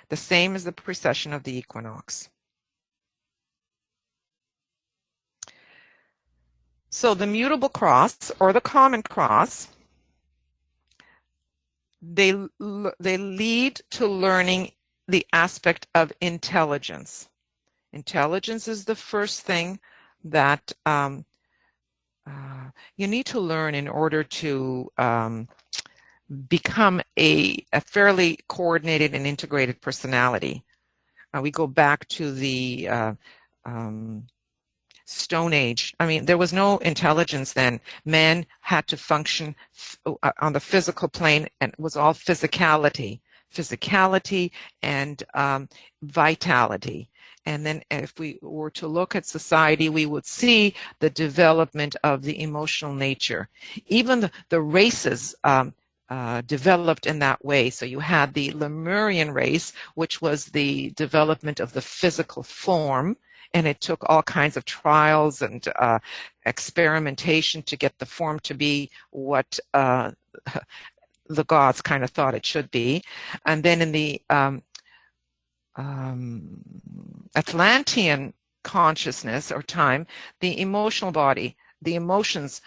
the same as the precession of the equinox. So the mutable cross, or the common cross, they lead to learning the aspect of intelligence. Intelligence is the first thing that you need to learn in order to become a fairly coordinated and integrated personality. We go back to the Stone Age. I mean, there was no intelligence then. Men had to function on the physical plane, and it was all physicality and vitality. And then if we were to look at society, we would see the development of the emotional nature. Even the races developed in that way. So you had the Lemurian race, which was the development of the physical form, and it took all kinds of trials and experimentation to get the form to be what the gods kind of thought it should be. And then in the Atlantean consciousness or time, the emotional body, the emotions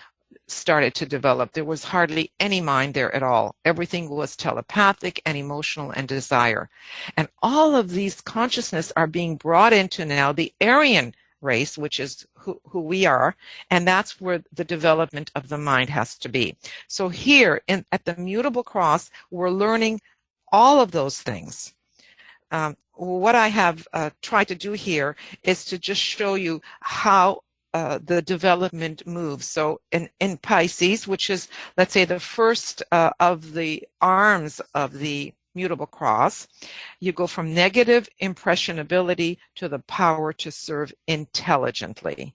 started to develop, there was hardly any mind there at all. Everything was telepathic and emotional and desire. And all of these consciousness are being brought into now the Aryan race, which is who we are, and that's where the development of the mind has to be. So here at the Mutable Cross, we're learning all of those things. What I have tried to do here is to just show you how the development moves. So in Pisces, which is, let's say, the first of the arms of the Mutable Cross, you go from negative impressionability to the power to serve intelligently.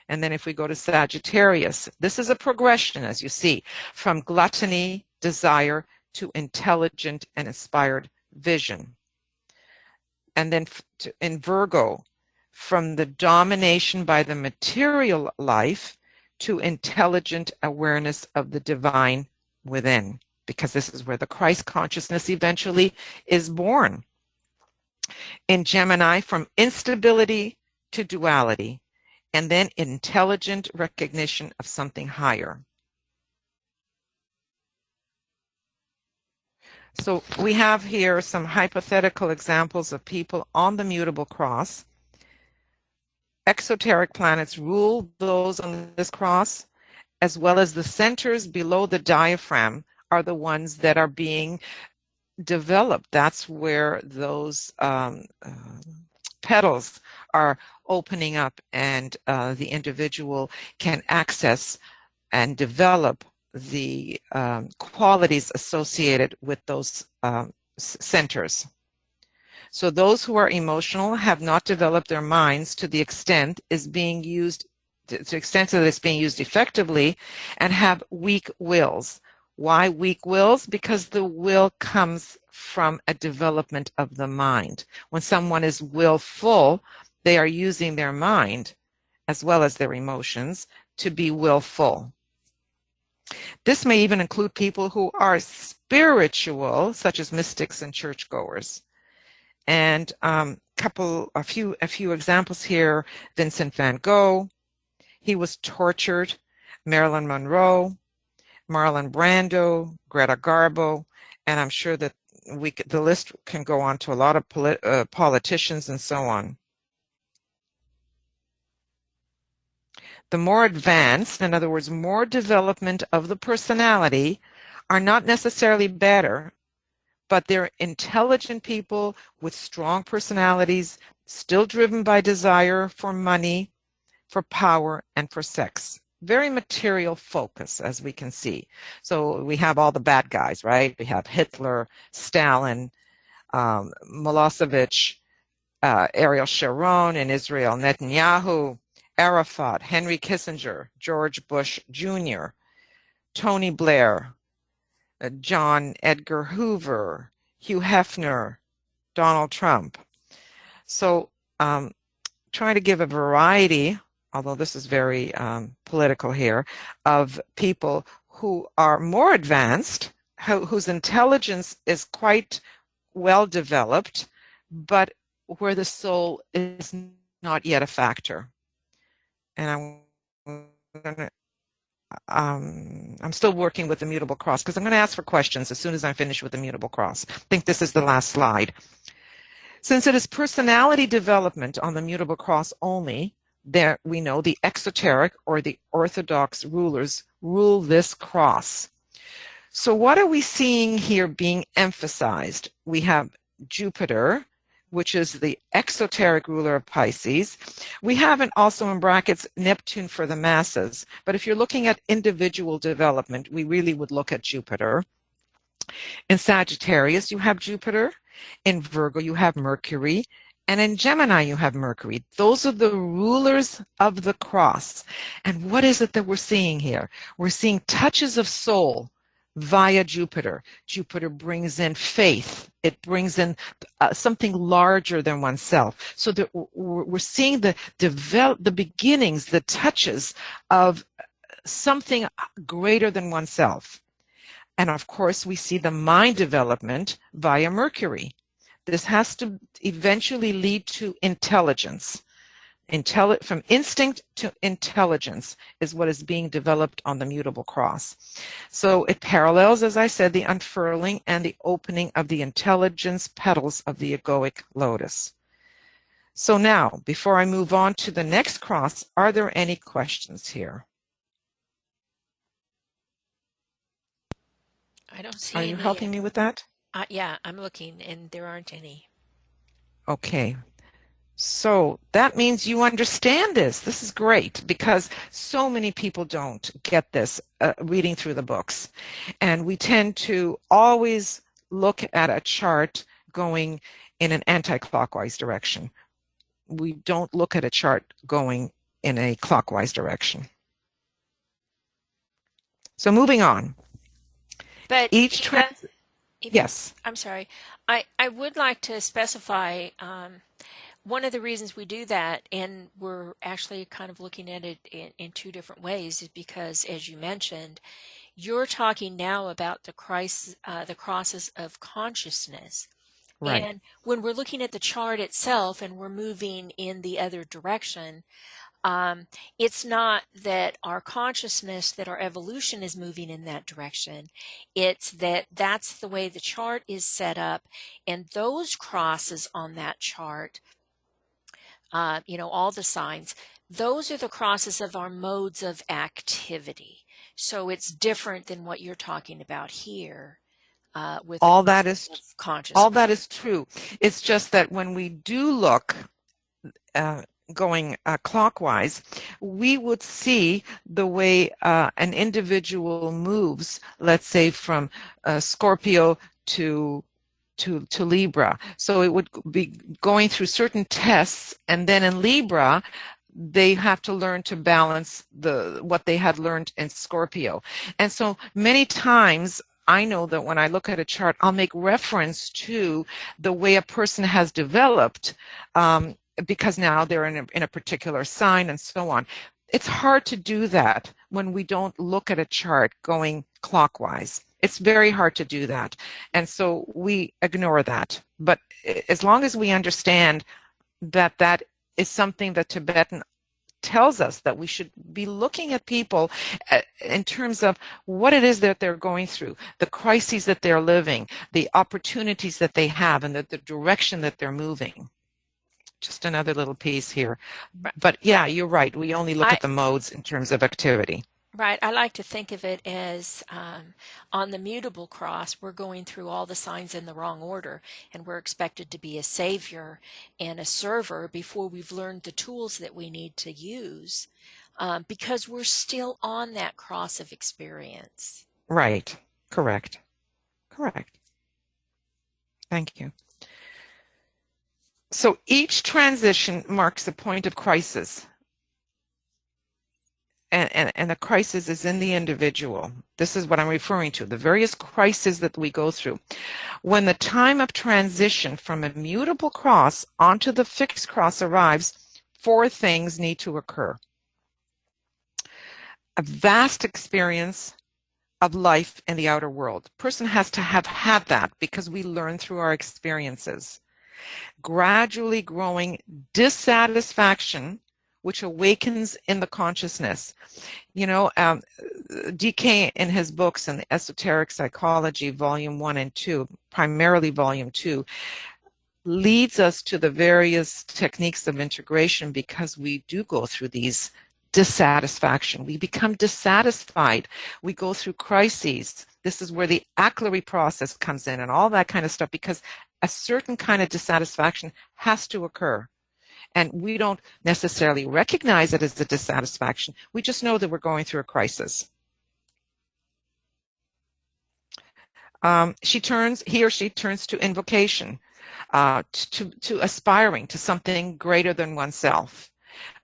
And then if we go to Sagittarius, this is a progression, as you see, from gluttony, desire, to intelligent and inspired vision. And then in Virgo, from the domination by the material life to intelligent awareness of the divine within, because this is where the Christ consciousness eventually is born. In Gemini, from instability to duality, and then intelligent recognition of something higher. So we have here some hypothetical examples of people on the Mutable Cross. Exoteric planets rule those on this cross, as well as the centers below the diaphragm are the ones that are being developed. That's where those petals are opening up, and the individual can access and develop the qualities associated with those centers. So those who are emotional have not developed their minds to the extent is being used, to the extent that it's being used effectively, and have weak wills. Why weak wills? Because the will comes from a development of the mind. When someone is willful, they are using their mind as well as their emotions to be willful. This may even include people who are spiritual, such as mystics and churchgoers. And a few examples here: Vincent van Gogh, he was tortured; Marilyn Monroe, Marlon Brando, Greta Garbo, and I'm sure that the list can go on to a lot of politicians and so on. The more advanced, in other words, more development of the personality, are not necessarily better, but they're intelligent people with strong personalities, still driven by desire for money, for power, and for sex. Very material focus, as we can see. So we have all the bad guys, right? We have Hitler, Stalin, Milosevic, Ariel Sharon in Israel, Netanyahu, Arafat, Henry Kissinger, George Bush Jr., Tony Blair, John Edgar Hoover, Hugh Hefner, Donald Trump. So trying to give a variety, although this is very political here, of people who are more advanced, whose intelligence is quite well developed, but where the soul is not yet a factor. And I'm still working with the Mutable Cross, because I'm going to ask for questions as soon as I'm finished with the Mutable Cross. I think this is the last slide. Since it is personality development on the Mutable Cross only, there we know the exoteric or the orthodox rulers rule this cross. So what are we seeing here being emphasized? We have Jupiter, which is the exoteric ruler of Pisces. We have also in brackets Neptune for the masses. But if you're looking at individual development, we really would look at Jupiter. In Sagittarius, you have Jupiter. In Virgo, you have Mercury. And in Gemini, you have Mercury. Those are the rulers of the cross. And what is it that we're seeing here? We're seeing touches of soul via Jupiter. Jupiter brings in faith. It brings in something larger than oneself. So that we're seeing the beginnings, the touches of something greater than oneself. And of course, we see the mind development via Mercury. This has to eventually lead to intelligence. From instinct to intelligence is what is being developed on the Mutable Cross. So it parallels, as I said, the unfurling and the opening of the intelligence petals of the egoic lotus. So now, before I move on to the next cross, are there any questions here? I don't see Are any. you helping me with that? Yeah, I'm looking, and there aren't any. Okay. So that means you understand this. This is great because so many people don't get this reading through the books. And we tend to always look at a chart going in an anti-clockwise direction. We don't look at a chart going in a clockwise direction. So moving on. But Each yes. I'm sorry. I would like to specify one of the reasons we do that, and we're actually kind of looking at it in two different ways, is because, as you mentioned, you're talking now about the crosses of consciousness. Right. And when we're looking at the chart itself and we're moving in the other direction, it's not that our consciousness, that our evolution is moving in that direction. It's that that's the way the chart is set up. And those crosses on that chart, all the signs, those are the crosses of our modes of activity. So it's different than what you're talking about here with all that is consciousness. all that is true. It's just that when we do look going clockwise, we would see the way an individual moves, let's say from Scorpio to Libra. So it would be going through certain tests, and then in Libra, they have to learn to balance what they had learned in Scorpio. And so many times I know that when I look at a chart, I'll make reference to the way a person has developed because now they're in a particular sign and so on. It's hard to do that when we don't look at a chart going clockwise. It's very hard to do that. And so we ignore that. But as long as we understand that that is something that Tibetan tells us, that we should be looking at people in terms of what it is that they're going through, the crises that they're living, the opportunities that they have, and the direction that they're moving. Just another little piece here. But yeah, you're right. We only look at the modes in terms of activity. Right. I like to think of it as on the Mutable Cross, we're going through all the signs in the wrong order, and we're expected to be a savior and a server before we've learned the tools that we need to use because we're still on that cross of experience. Right. Correct. Correct. Thank you. So each transition marks a point of crisis. And the crisis is in the individual. This is what I'm referring to, the various crises that we go through. When the time of transition from a mutable cross onto the fixed cross arrives, 4 things need to occur. A vast experience of life in the outer world. The person has to have had that because we learn through our experiences. Gradually growing dissatisfaction, which awakens in the consciousness. DK in his books in the Esoteric Psychology, Volume 1 and 2, primarily Volume 2, leads us to the various techniques of integration because we do go through these dissatisfaction. We become dissatisfied. We go through crises. This is where the Aclery process comes in and all that kind of stuff, because a certain kind of dissatisfaction has to occur. And we don't necessarily recognize it as a dissatisfaction. We just know that we're going through a crisis. He or she turns to invocation, to aspiring to something greater than oneself.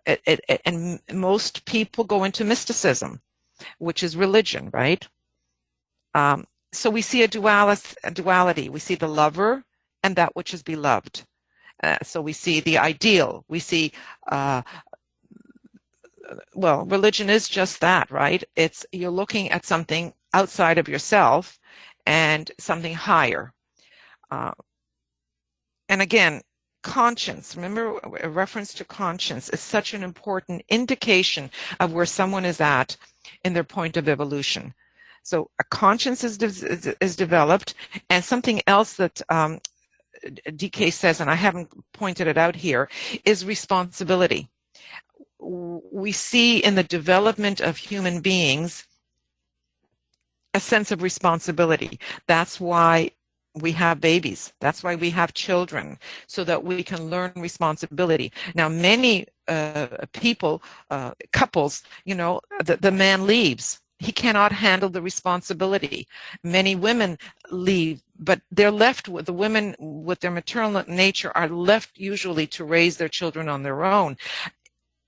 And most people go into mysticism, which is religion, right? So we see a duality. We see the lover and that which is beloved. So we see the ideal. We see, religion is just that, right? You're looking at something outside of yourself and something higher. And again, conscience, remember a reference to conscience is such an important indication of where someone is at in their point of evolution. So a conscience is developed, and something else that DK says, and I haven't pointed it out here, is responsibility. We see in the development of human beings a sense of responsibility. That's why we have babies. That's why we have children, so that we can learn responsibility. Now, many people, couples, the man leaves. He cannot handle the responsibility. Many women leave, but they're left with the women with their maternal nature are left usually to raise their children on their own.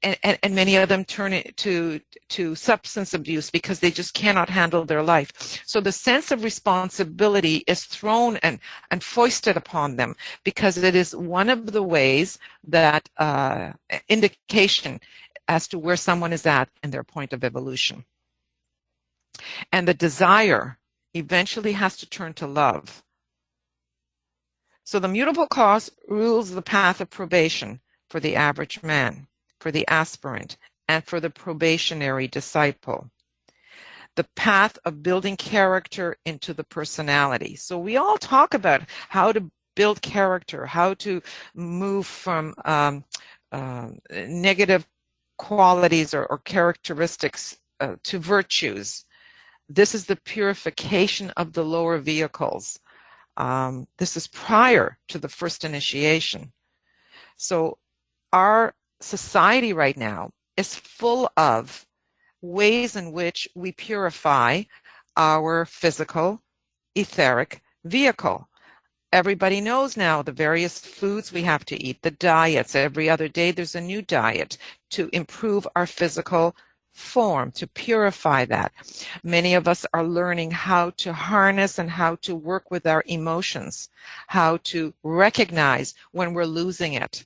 And many of them turn it to substance abuse because they just cannot handle their life. So the sense of responsibility is thrown and foisted upon them, because it is one of the ways that indication as to where someone is at in their point of evolution. And the desire eventually has to turn to love. So the mutable cross rules the path of probation for the average man, for the aspirant, and for the probationary disciple. The path of building character into the personality. So we all talk about how to build character, how to move from negative qualities or characteristics to virtues. This is the purification of the lower vehicles. This is prior to the first initiation. So our society right now is full of ways in which we purify our physical, etheric vehicle. Everybody knows now the various foods we have to eat, the diets. Every other day there's a new diet to improve our physical form, to purify that. Many of us are learning how to harness and how to work with our emotions, how to recognize when we're losing it.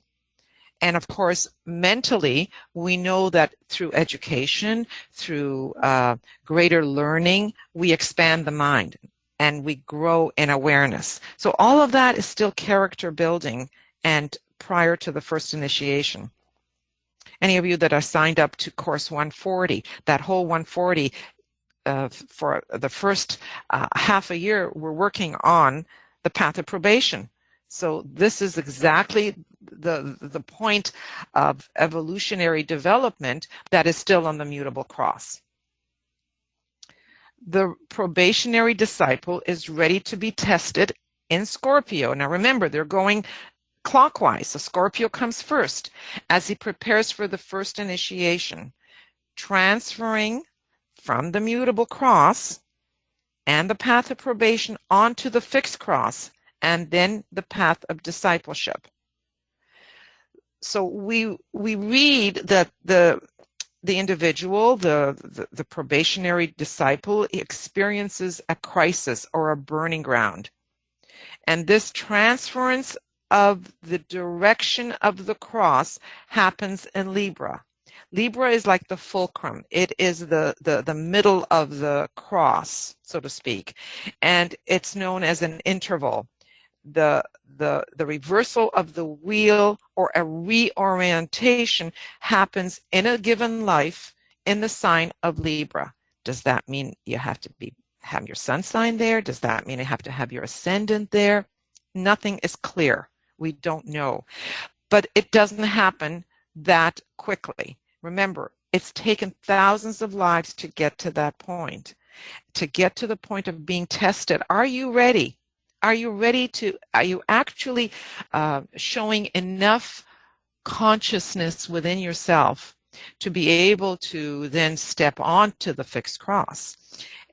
And of course, mentally, we know that through education, through greater learning, we expand the mind and we grow in awareness. So all of that is still character building and prior to the first initiation. Any of you that are signed up to course 140, that whole 140, for the first half a year, we're working on the path of probation. So this is exactly the point of evolutionary development that is still on the mutable cross. The probationary disciple is ready to be tested in Scorpio. Now remember, they're going clockwise. So Scorpio comes first as he prepares for the first initiation, transferring from the mutable cross and the path of probation onto the fixed cross, and then the path of discipleship. So we read that the individual, the probationary disciple, experiences a crisis or a burning ground. And this transference of the direction of the cross happens in Libra. Libra is like the fulcrum. It is the middle of the cross, so to speak. And it's known as an interval. The reversal of the wheel or a reorientation happens in a given life in the sign of Libra. Does that mean you have to have your sun sign there? Does that mean you have to have your ascendant there? Nothing is clear. We don't know. But it doesn't happen that quickly. Remember, it's taken thousands of lives to get to that point, to get to the point of being tested. Are you ready? Are you ready to, are you actually showing enough consciousness within yourself to be able to then step onto the fixed cross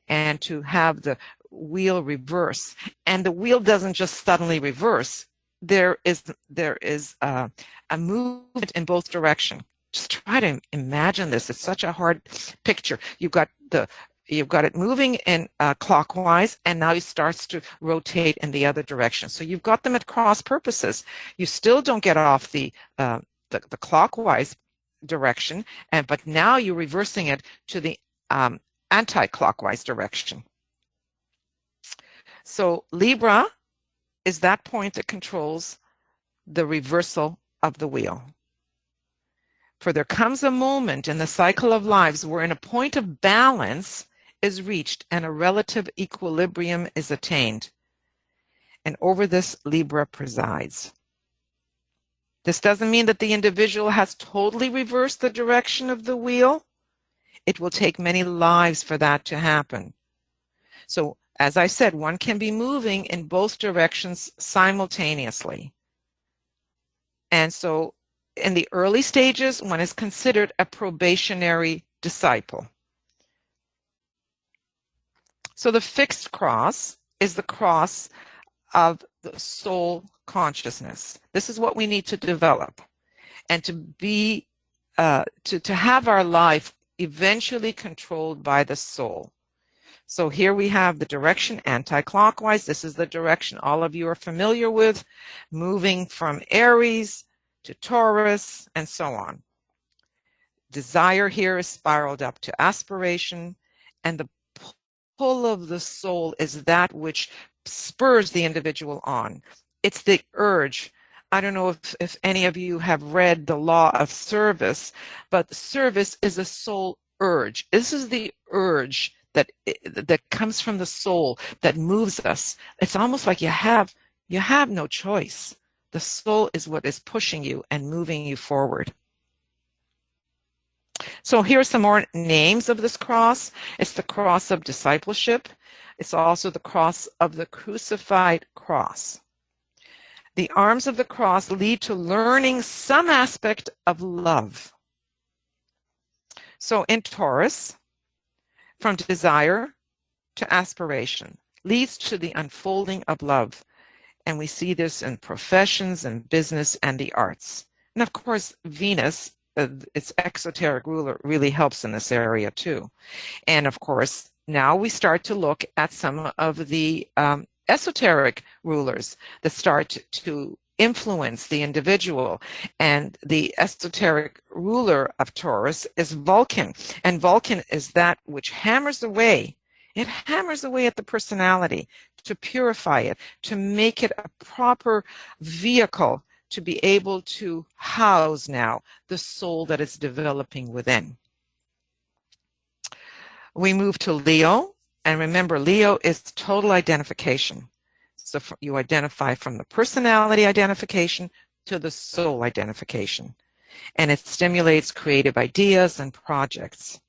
and to have the wheel reverse? And the wheel doesn't just suddenly reverse. There is a movement in both directions. Just try to imagine this. It's such a hard picture. You've got it moving in clockwise, and now it starts to rotate in the other direction. So you've got them at cross purposes. You still don't get off the clockwise direction, but now you're reversing it to the anti-clockwise direction. So Libra is that point that controls the reversal of the wheel. For there comes a moment in the cycle of lives wherein a point of balance is reached and a relative equilibrium is attained. And over this, Libra presides. This doesn't mean that the individual has totally reversed the direction of the wheel. It will take many lives for that to happen. So, as I said, one can be moving in both directions simultaneously. And so, in the early stages, one is considered a probationary disciple. So the fixed cross is the cross of the soul consciousness. This is what we need to develop, and to be to have our life eventually controlled by the soul. So here we have the direction anti-clockwise. This is the direction all of you are familiar with, moving from Aries to Taurus and so on. Desire here is spiraled up to aspiration, and the pull of the soul is that which spurs the individual on. It's the urge. I don't know if any of you have read The Law of Service, but service is a soul urge. This is the urge that comes from the soul that moves us. It's almost like you have no choice. The soul is what is pushing you and moving you forward. So here are some more names of this cross. It's the cross of discipleship. It's also the cross of the crucified cross. The arms of the cross lead to learning some aspect of love. So in Taurus, from desire to aspiration, leads to the unfolding of love. And we see this in professions and business and the arts. And of course, Venus, its exoteric ruler, really helps in this area too. And of course, now we start to look at some of the esoteric rulers that start to influence the individual. And the esoteric ruler of Taurus is Vulcan. And Vulcan is that which hammers away. It hammers away at the personality to purify it, to make it a proper vehicle to be able to house now the soul that is developing within. We move to Leo, and remember, Leo is total identification. So you identify from the personality identification to the soul identification, and it stimulates creative ideas and projects.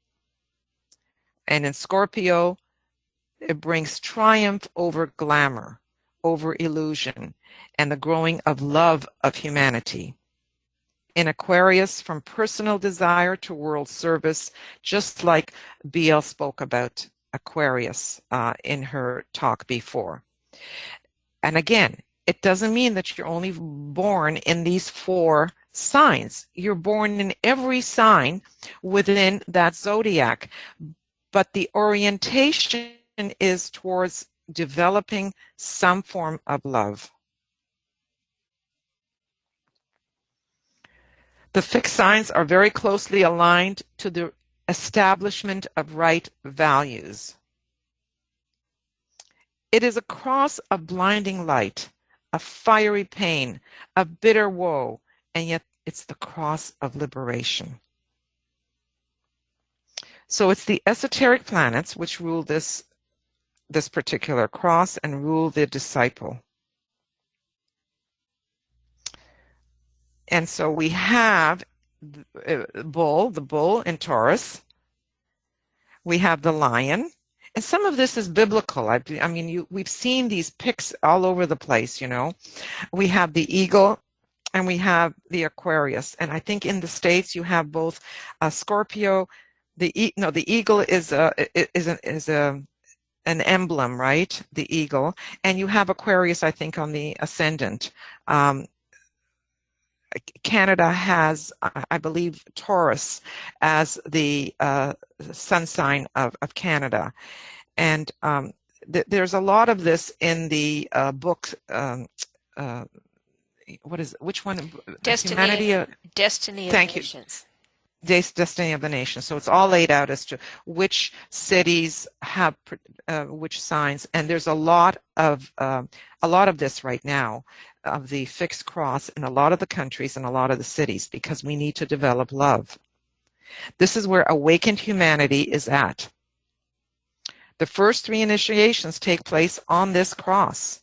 And in Scorpio, it brings triumph over glamour, over illusion, and the growing of love of humanity. In Aquarius, from personal desire to world service, just like BL spoke about Aquarius in her talk before. And again, it doesn't mean that you're only born in these 4 signs. You're born in every sign within that zodiac, but the orientation is towards developing some form of love. The fixed signs are very closely aligned to the establishment of right values. It is a cross of blinding light, of fiery pain, of bitter woe, and yet it's the cross of liberation. So it's the esoteric planets which rule this particular cross and rule the disciple. And so we have the bull in Taurus. We have the lion. And some of this is biblical. I mean, we've seen these pics all over the place, you know. We have the eagle and we have the Aquarius. And I think in the States you have both Scorpio. The eagle is an emblem, right? The eagle. And you have Aquarius, I think, on the ascendant. Canada has, I believe, Taurus as the sun sign of Canada. And there's a lot of this in the book, which one? Destiny Humanity. Destiny of Thank you. Nations. Destiny of the nation. So it's all laid out as to which cities have which signs, and there's a lot of this right now of the fixed cross in a lot of the countries and a lot of the cities, because we need to develop love. This is where awakened humanity is at. The first 3 initiations take place on this cross.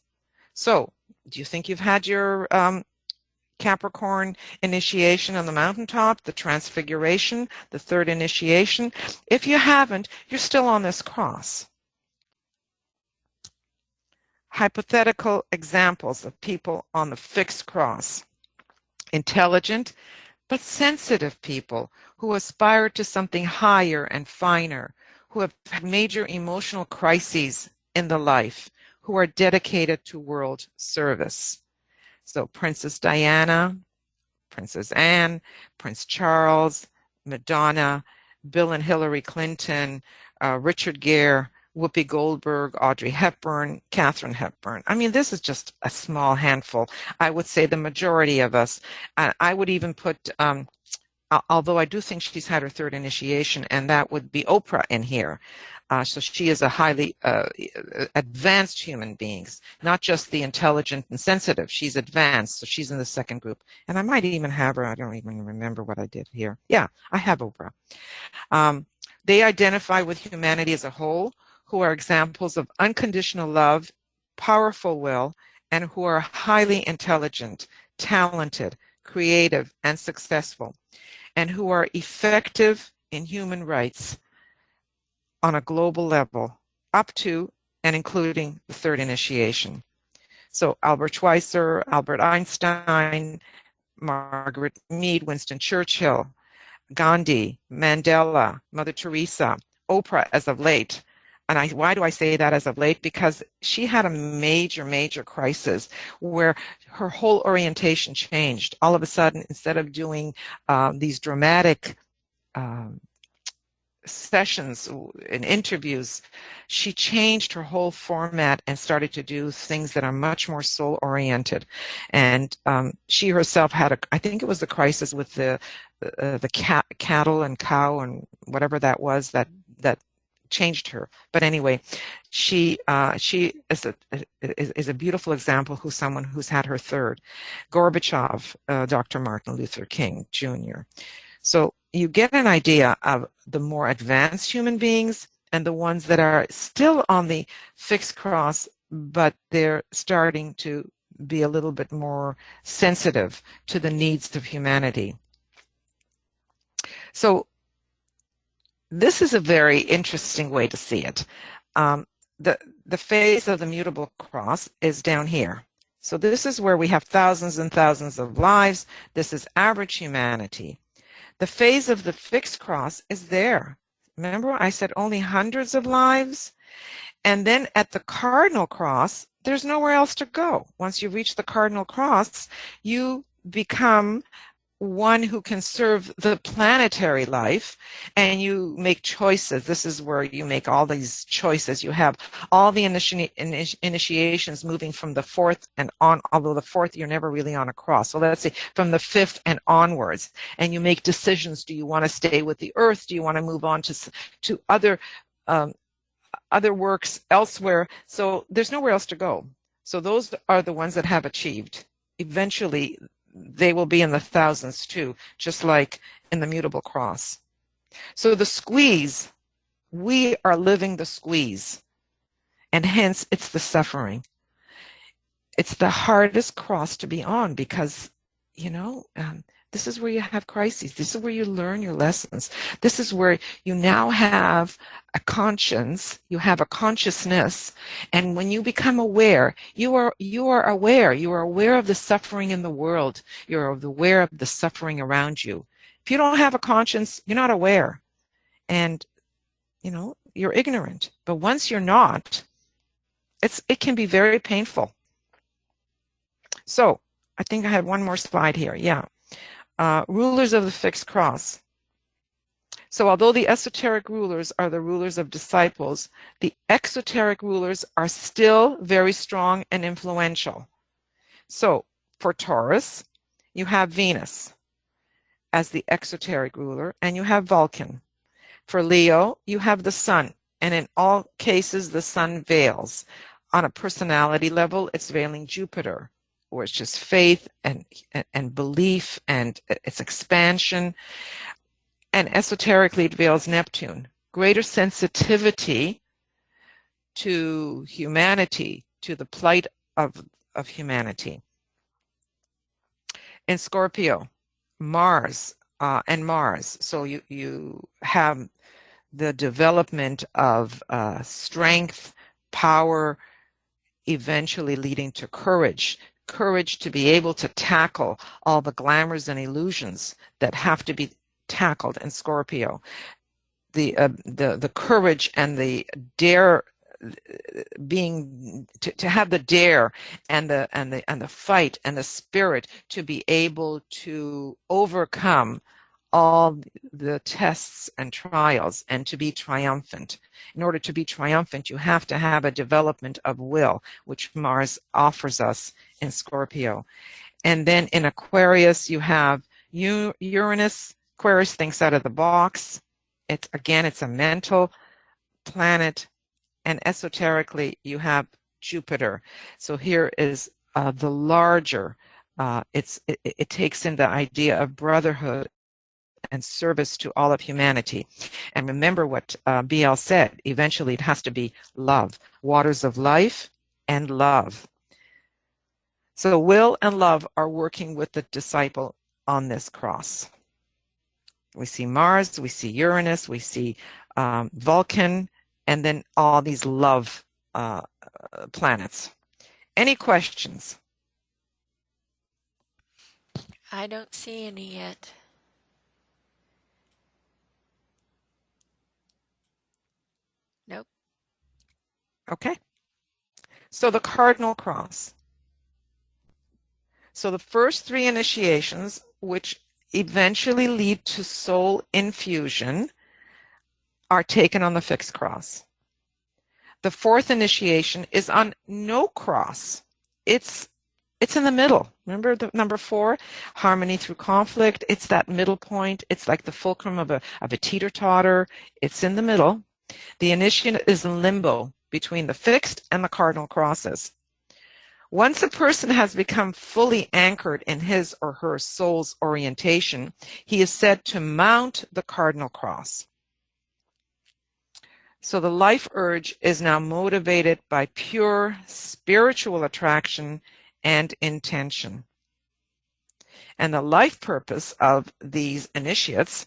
So, do you think you've had your Capricorn initiation on the mountaintop, the transfiguration, the 3rd initiation? If you haven't, you're still on this cross. Hypothetical examples of people on the fixed cross. Intelligent but sensitive people who aspire to something higher and finer, who have had major emotional crises in the life, who are dedicated to world service. So Princess Diana, Princess Anne, Prince Charles, Madonna, Bill and Hillary Clinton, Richard Gere, Whoopi Goldberg, Audrey Hepburn, Katharine Hepburn. I mean, this is just a small handful. I would say the majority of us. I would even put, although I do think she's had her 3rd initiation, and that would be Oprah in here. So she is a highly advanced human being, not just the intelligent and sensitive. She's advanced, so she's in the 2nd group. And I might even have her. I don't even remember what I did here. Yeah, I have Oprah. They identify with humanity as a whole, who are examples of unconditional love, powerful will, and who are highly intelligent, talented, creative, and successful, and who are effective in human rights on a global level, up to and including the 3rd initiation. So Albert Schweitzer, Albert Einstein, Margaret Mead, Winston Churchill, Gandhi, Mandela, Mother Teresa, Oprah as of late. And why do I say that as of late? Because she had a major crisis where her whole orientation changed. All of a sudden, instead of doing these dramatic sessions and interviews, she changed her whole format and started to do things that are much more soul-oriented. And she herself had I think it was the crisis with the cattle and cow and whatever that was that changed her. But anyway, she is a beautiful example who's someone who's had her 3rd. Gorbachev, Dr. Martin Luther King Jr. So you get an idea of the more advanced human beings and the ones that are still on the fixed cross, but they're starting to be a little bit more sensitive to the needs of humanity. So this is a very interesting way to see it. The phase of the Mutable Cross is down here. So this is where we have thousands and thousands of lives. This is average humanity. The phase of the fixed cross is there. Remember, I said only hundreds of lives? And then at the Cardinal Cross, there's nowhere else to go. Once you reach the Cardinal Cross, you become one who can serve the planetary life, and you make choices. This is where you make all these choices. You have all the initiations moving from the 4th and on, although the 4th you're never really on a cross. So let's say from the 5th and onwards, and you make decisions. Do you want to stay with the earth? Do you want to move on to other works elsewhere? So there's nowhere else to go. So those are the ones that have achieved. Eventually, they will be in the thousands too, just like in the Mutable Cross. So the squeeze, we are living the squeeze, and hence it's the suffering. It's the hardest cross to be on because, this is where you have crises. This is where you learn your lessons. This is where you now have a conscience, you have a consciousness, and when you become aware, you are aware. You are aware of the suffering in the world. You're aware of the suffering around you. If you don't have a conscience, you're not aware, and you're ignorant. But once you're not, it can be very painful. So I think I had one more slide here. Yeah. Rulers of the fixed cross. So although the esoteric rulers are the rulers of disciples, the exoteric rulers are still very strong and influential. So for Taurus, you have Venus as the exoteric ruler, and you have Vulcan. For Leo, you have the sun, and in all cases, the sun veils. On a personality level, it's veiling Jupiter, where it's just faith and belief and its expansion. And esoterically, it veils Neptune, greater sensitivity to humanity, to the plight of humanity. In Scorpio, Mars and Mars. So you have the development of strength, power, eventually leading to courage. Courage to be able to tackle all the glamours and illusions that have to be tackled in Scorpio. The courage and the dare, being to have the dare and the fight and the spirit to be able to overcome all the tests and trials and to be triumphant. In order to be triumphant, you have to have a development of will, which Mars offers us in Scorpio. And then in Aquarius, you have Uranus. Aquarius thinks out of the box. It's a mental planet. And esoterically, you have Jupiter. So here is the larger, it takes in the idea of brotherhood and service to all of humanity. And remember what BL said, eventually it has to be love, waters of life and love. So will and love are working with the disciple on this cross. We see Mars, we see Uranus, we see Vulcan, and then all these love planets. Any questions? I don't see any yet. Nope. Okay. So the Cardinal Cross. So the first three initiations, which eventually lead to soul infusion, are taken on the fixed cross. The fourth initiation is on no cross. It's in the middle. Remember the number 4, harmony through conflict. It's that middle point. It's like the fulcrum of a teeter-totter. It's in the middle. The initiation is in limbo between the fixed and the cardinal crosses. Once a person has become fully anchored in his or her soul's orientation, he is said to mount the cardinal cross. So the life urge is now motivated by pure spiritual attraction and intention. And the life purpose of these initiates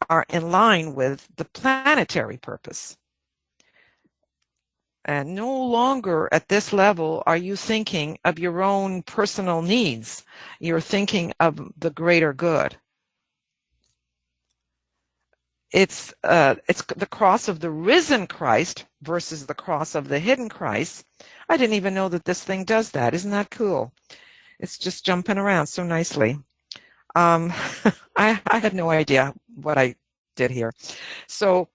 are in line with the planetary purpose. And no longer at this level are you thinking of your own personal needs. You're thinking of the greater good. It's the cross of the risen Christ versus the cross of the hidden Christ. I didn't even know that this thing does that. Isn't that cool? It's just jumping around so nicely. I had no idea what I did here. So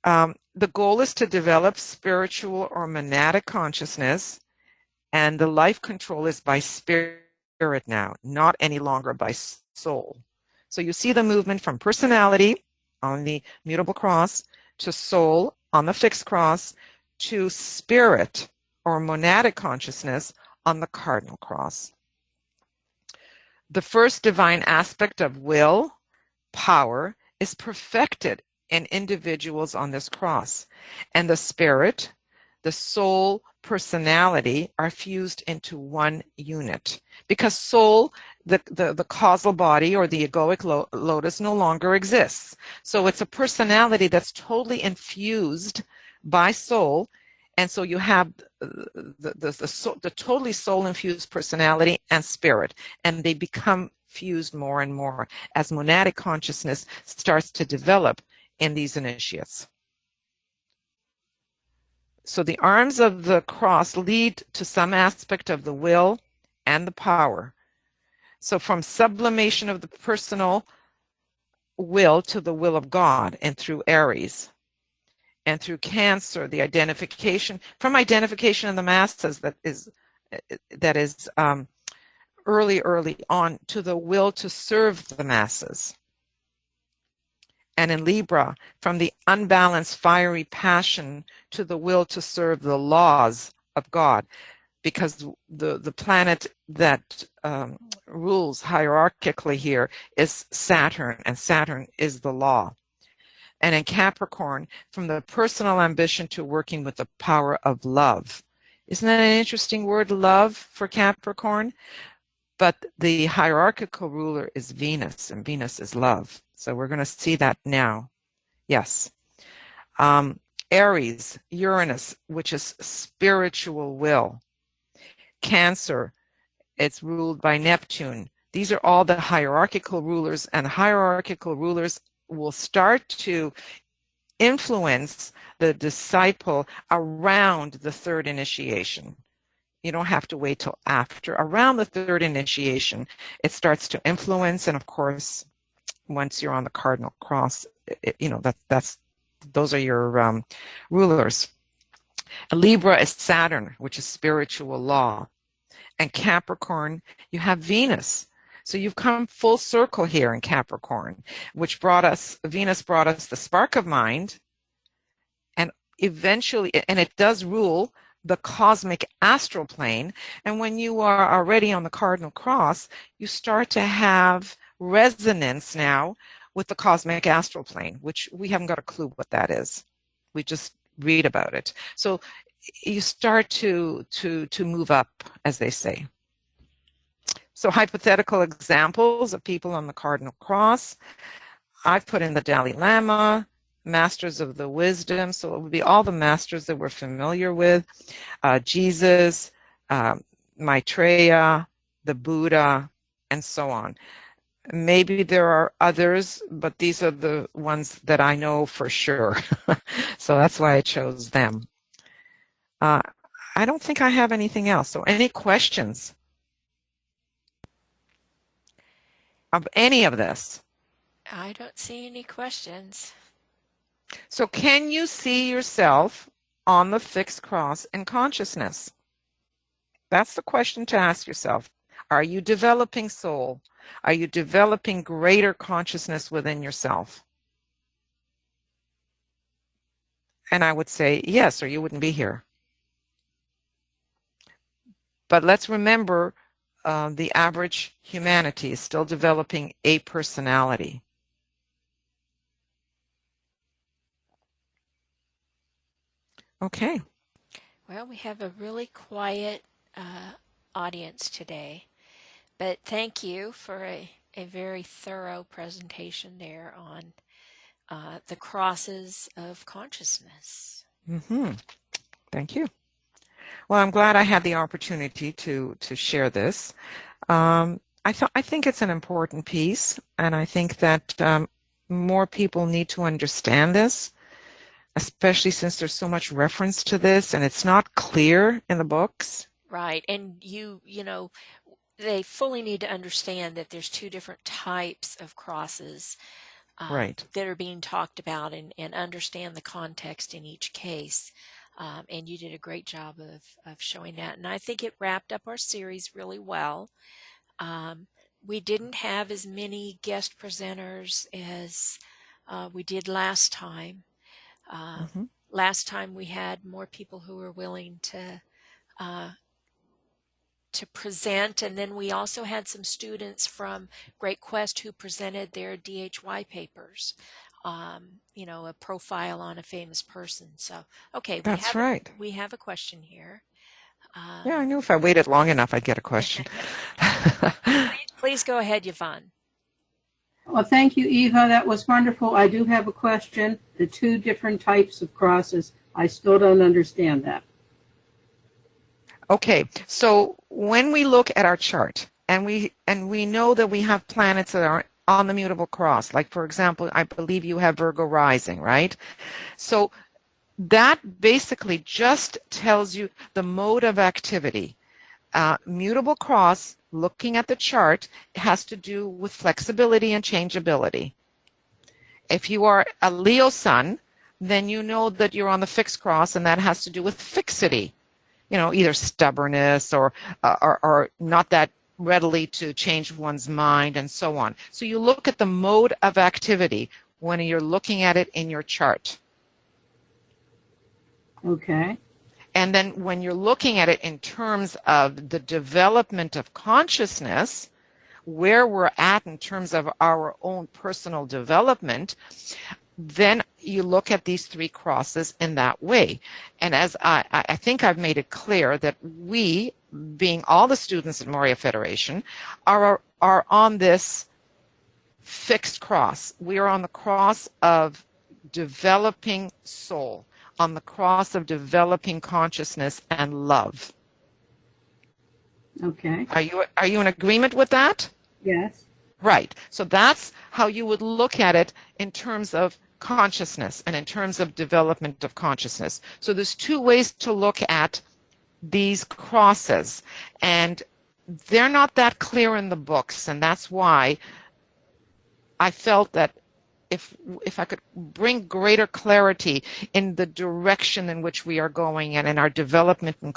the goal is to develop spiritual or monadic consciousness, and the life control is by spirit now, not any longer by soul. So you see the movement from personality on the Mutable Cross to soul on the fixed cross to spirit or monadic consciousness on the Cardinal Cross. The first divine aspect of will, power, is perfected in individuals on this cross, and the spirit, the soul, personality are fused into one unit, because soul, the causal body or the egoic lotus, no longer exists. So it's a personality that's totally infused by soul, and so you have the totally soul infused personality and spirit, and they become fused more and more as monadic consciousness starts to develop in these initiates. So the arms of the cross lead to some aspect of the will and the power. So from sublimation of the personal will to the will of God, and through Aries, and through Cancer, the identification, from identification of the masses that is early on, to the will to serve the masses. And in Libra, from the unbalanced fiery passion to the will to serve the laws of God, because the planet that rules hierarchically here is Saturn, and Saturn is the law. And in Capricorn, from the personal ambition to working with the power of love. Isn't that an interesting word, love, for Capricorn? But the hierarchical ruler is Venus, and Venus is love. So we're going to see that now. Yes. Aries, Uranus, which is spiritual will. Cancer, it's ruled by Neptune. These are all the hierarchical rulers, and hierarchical rulers will start to influence the disciple around the third initiation. You don't have to wait till after. Around the third initiation, it starts to influence, and of course, once you're on the Cardinal Cross, those are your rulers. Libra is Saturn, which is spiritual law. And Capricorn, you have Venus. So you've come full circle here in Capricorn, which Venus brought us the spark of mind, and eventually, and it does rule the cosmic astral plane. And when you are already on the Cardinal Cross, you start to have resonance now with the cosmic astral plane, which we haven't got a clue what that is. We just read about it. So you start to move up, as they say. So hypothetical examples of people on the Cardinal Cross. I've put in the Dalai Lama, Masters of the Wisdom. So it would be all the masters that we're familiar with. Jesus, Maitreya, the Buddha, and so on. Maybe there are others, but these are the ones that I know for sure. So that's why I chose them. I don't think I have anything else. So any questions of any of this? I don't see any questions. So can you see yourself on the fixed cross in consciousness? That's the question to ask yourself. Are you developing soul? Are you developing greater consciousness within yourself? And I would say yes, or you wouldn't be here. But let's remember, the average humanity is still developing a personality. Okay. Well, we have a really quiet audience today, but thank you for a very thorough presentation there on the crosses of consciousness. Mm-hmm. Thank you. Well, I'm glad I had the opportunity to share this. I think it's an important piece, and I think that more people need to understand this, especially since there's so much reference to this, and it's not clear in the books. Right, and you know, they fully need to understand that there's two different types of crosses Right. that are being talked about, and understand the context in each case. And you did a great job of showing that. And I think it wrapped up our series really well. We didn't have as many guest presenters as we did last time. Last time we had more people who were willing to present, and then we also had some students from Great Quest who presented their DHY papers. You know, a profile on a famous person. So, okay, That's right. We have a question here. Yeah, I knew if I waited long enough, I'd get a question. Please go ahead, Yvonne. Well, thank you, Eva. That was wonderful. I do have a question. The two different types of crosses, I still don't understand that. Okay, so when we look at our chart, and we know that we have planets that are on the mutable cross, like for example, I believe you have Virgo rising, right? So that basically just tells you the mode of activity. Mutable cross, looking at the chart, has to do with flexibility and changeability. If you are a Leo sun, then you know that you're on the fixed cross, and that has to do with fixity. You know, either stubbornness or not that readily to change one's mind and so on. So you look at the mode of activity. when you're looking at it in your chart. Okay. And then when you're looking at it in terms of the development of consciousness, where we're at in terms of our own personal development, then you look at these three crosses in that way. And as I think I've made it clear that we, being all the students at Moria Federation, are on this fixed cross. We are on the cross of developing soul, on the cross of developing consciousness and love. Okay. Are you in agreement with that? Yes. Right. So that's how you would look at it in terms of consciousness and in terms of development of consciousness. So there's two ways to look at these crosses, and they're not that clear in the books, and that's why I felt that if I could bring greater clarity in the direction in which we are going and in our development and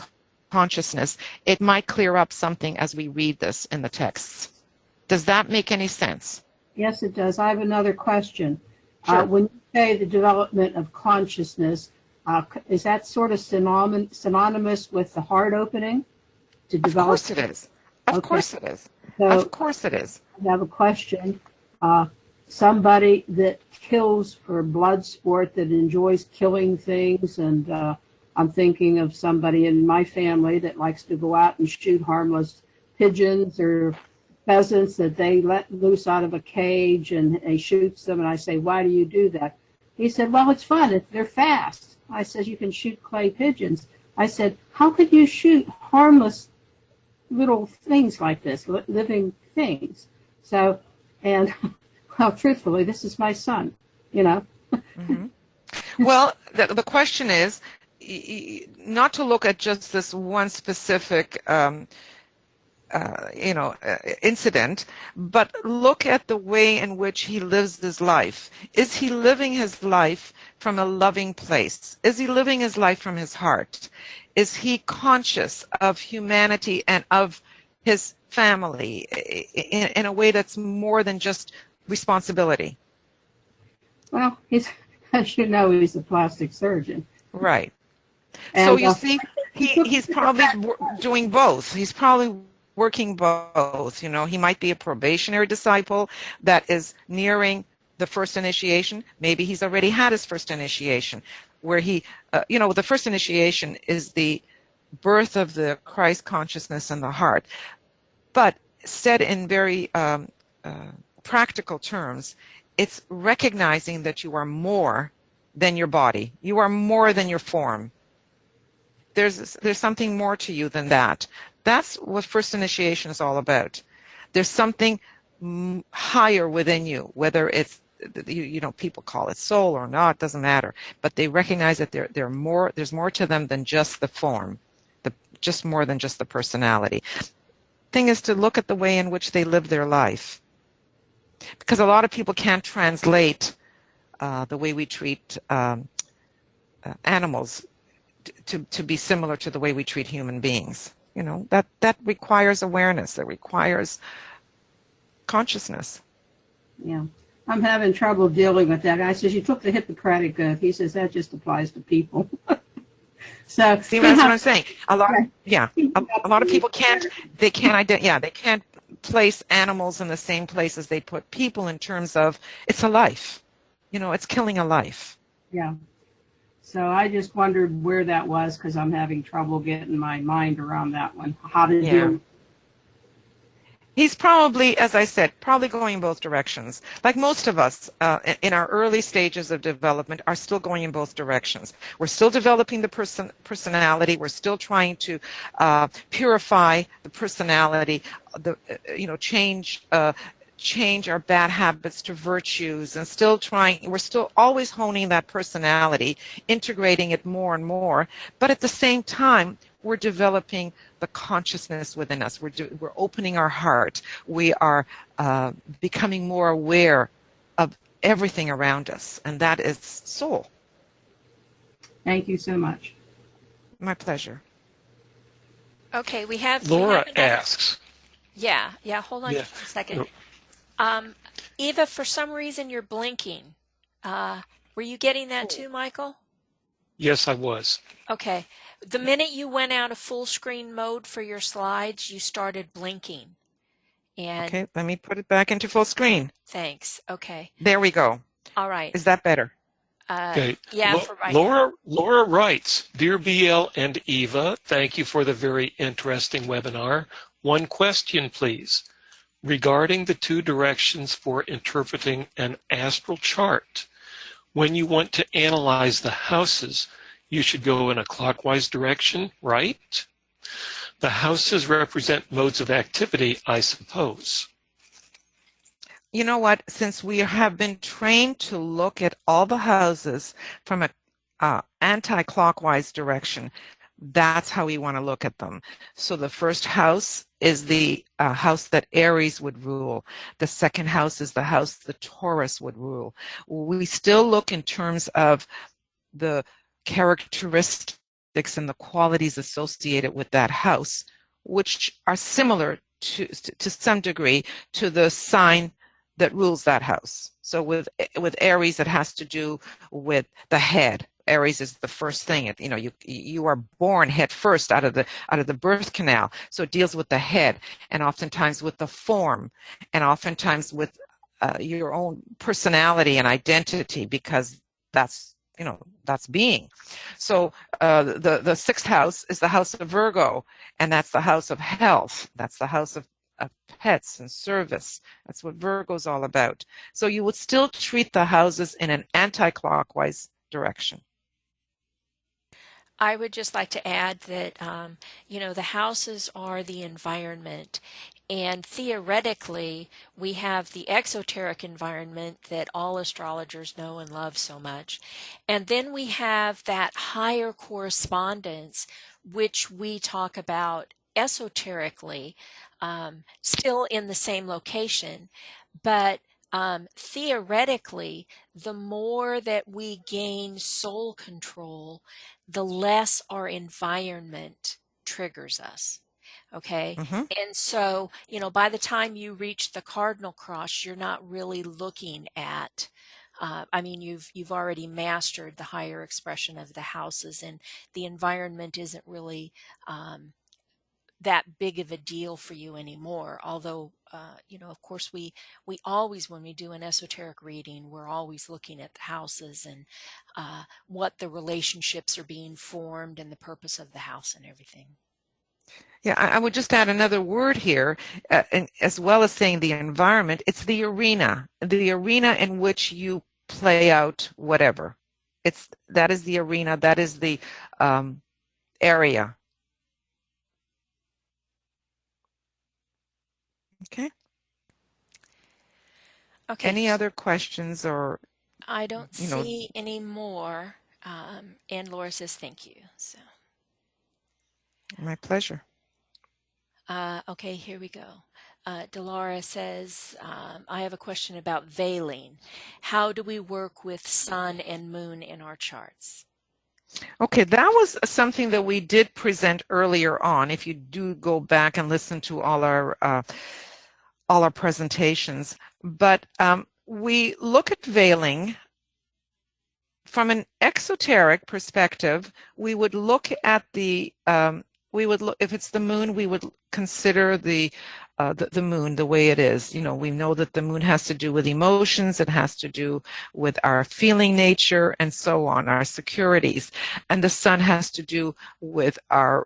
consciousness, it might clear up something as we read this in the texts. Does that make any sense? Yes, it does. I have another question. Sure. When you say the development of consciousness, is that sort of synonymous with the heart opening? To develop? Of course it is. Of Okay. course it is. So Of course it is. I have a question. Somebody that kills for blood sport, that enjoys killing things, and I'm thinking of somebody in my family that likes to go out and shoot harmless pigeons or pheasants that they let loose out of a cage, and he shoots them, and I say, why do you do that? He said, well, it's fun. They're fast. I said, you can shoot clay pigeons. I said, how could you shoot harmless little things like this, living things? So, and well, truthfully, this is my son, you know. Mm-hmm. Well, the question is not to look at just this one specific incident, but look at the way in which he lives his life. Is he living his life from a loving place? Is he living his life from his heart? Is he conscious of humanity and of his family in a way that's more than just responsibility? Well, he's, as you know, he's a plastic surgeon. Right. And, so you see, he's probably doing both. He's probably working both. You know, he might be a probationary disciple that is nearing the first initiation. Maybe he's already had his first initiation, where he, the first initiation is the birth of the Christ consciousness in the heart. But said in very practical terms, it's recognizing that you are more than your body. You are more than your form. There's something more to you than that. That's what first initiation is all about. There's something higher within you, whether it's, people call it soul or not, doesn't matter. But they recognize that there's more to them than just the form, just more than just the personality. Thing is to look at the way in which they live their life. Because a lot of people can't translate the way we treat animals to be similar to the way we treat human beings. You know, that requires awareness. That requires consciousness. Yeah. I'm having trouble dealing with that. I says, you took the Hippocratic Oath. He says, that just applies to people. So see, that's what I'm saying. A lot of people can't place animals in the same place as they put people in terms of it's a life. You know, it's killing a life. Yeah. So I just wondered where that was, because I'm having trouble getting my mind around that one. How to deal. He's probably, as I said, probably going in both directions. Like most of us in our early stages of development are still going in both directions. We're still developing the personality. We're still trying to purify the personality, change our bad habits to virtues, and we're still always honing that personality, integrating it more and more. But at the same time, we're developing the consciousness within us. We're opening our heart. We are becoming more aware of everything around us, and that is soul. Thank you so much. My pleasure. Okay, we have Laura asks. Yeah. Hold on just a second. Eva, for some reason you're blinking. Were you getting that too, Michael? Yes, I was. Okay. The minute you went out of full screen mode for your slides, you started blinking. And Okay, let me put it back into full screen. thanks. Okay. There we go. All right. Is that better? Okay. Yeah, for right now. Laura writes, Dear BL and Eva, thank you for the very interesting webinar. One question, please. Regarding the two directions for interpreting an astral chart, when you want to analyze the houses, you should go in a clockwise direction, right? The houses represent modes of activity, I suppose. You know what? Since we have been trained to look at all the houses from a anti-clockwise direction, that's how we want to look at them. So the first house is the house that Aries would rule. The second house is the house that Taurus would rule. We still look in terms of the characteristics and the qualities associated with that house, which are similar to some degree to the sign that rules that house. So with Aries, it has to do with the head. Aries is the first thing. You know, you are born head first out of the birth canal. So it deals with the head, and oftentimes with the form, and oftentimes with your own personality and identity, because that's being. So the sixth house is the house of Virgo, and that's the house of health. That's the house of pets and service. That's what Virgo's all about. So you would still treat the houses in an anti-clockwise direction. I would just like to add that, the houses are the environment. And theoretically, we have the exoteric environment that all astrologers know and love so much. And then we have that higher correspondence, which we talk about esoterically, still in the same location. But theoretically, the more that we gain soul control, the less our environment triggers us. Okay. Mm-hmm. And so, by the time you reach the Cardinal Cross, you're not really looking at, you've already mastered the higher expression of the houses, and the environment isn't really that big of a deal for you anymore. Although, of course, we always, when we do an esoteric reading, we're always looking at the houses and what the relationships are being formed and the purpose of the house and everything. Yeah, I would just add another word here, and as well as saying the environment, it's the arena in which you play out whatever. That is the arena, that is the area. Okay. Okay. Any other questions or? I don't see any more. And Laura says thank you. So. My pleasure. Okay, here we go. Delara says, I have a question about veiling. How do we work with sun and moon in our charts? Okay, that was something that we did present earlier on. If you do go back and listen to all our presentations, but we look at veiling from an exoteric perspective. We would look at if it's the moon, we would consider the moon the way it is. We know that the moon has to do with emotions, it has to do with our feeling nature, and so on, our securities. And the sun has to do with our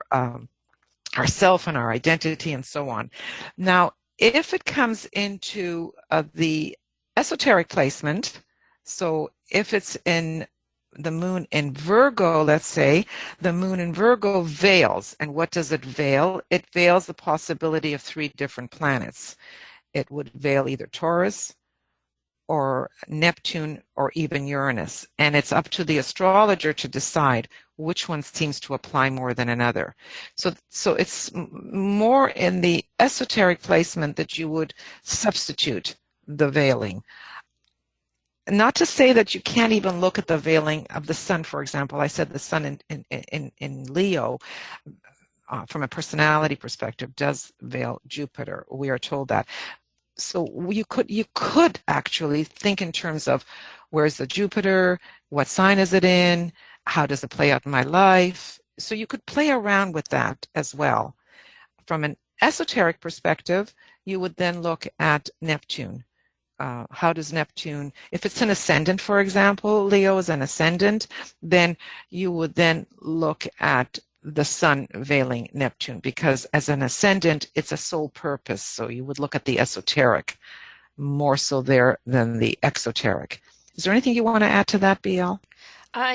self and our identity, and so on. Now, if it comes into the esoteric placement, so if it's in the moon in Virgo, let's say, the moon in Virgo veils. And what does it veil? It veils the possibility of 3 different planets. It would veil either Taurus or Neptune or even Uranus. And it's up to the astrologer to decide which one seems to apply more than another. So it's more in the esoteric placement that you would substitute the veiling. Not to say that you can't even look at the veiling of the sun, for example. I said the sun in Leo, from a personality perspective, does veil Jupiter. We are told that. So you could actually think in terms of where's the Jupiter? What sign is it in? How does it play out in my life? So you could play around with that as well. From an esoteric perspective, you would then look at Neptune. How does Neptune, if it's an ascendant, for example, Leo is an ascendant, then you would then look at the sun veiling Neptune, because as an ascendant, it's a sole purpose. So you would look at the esoteric more so there than the exoteric. Is there anything you want to add to that, BL?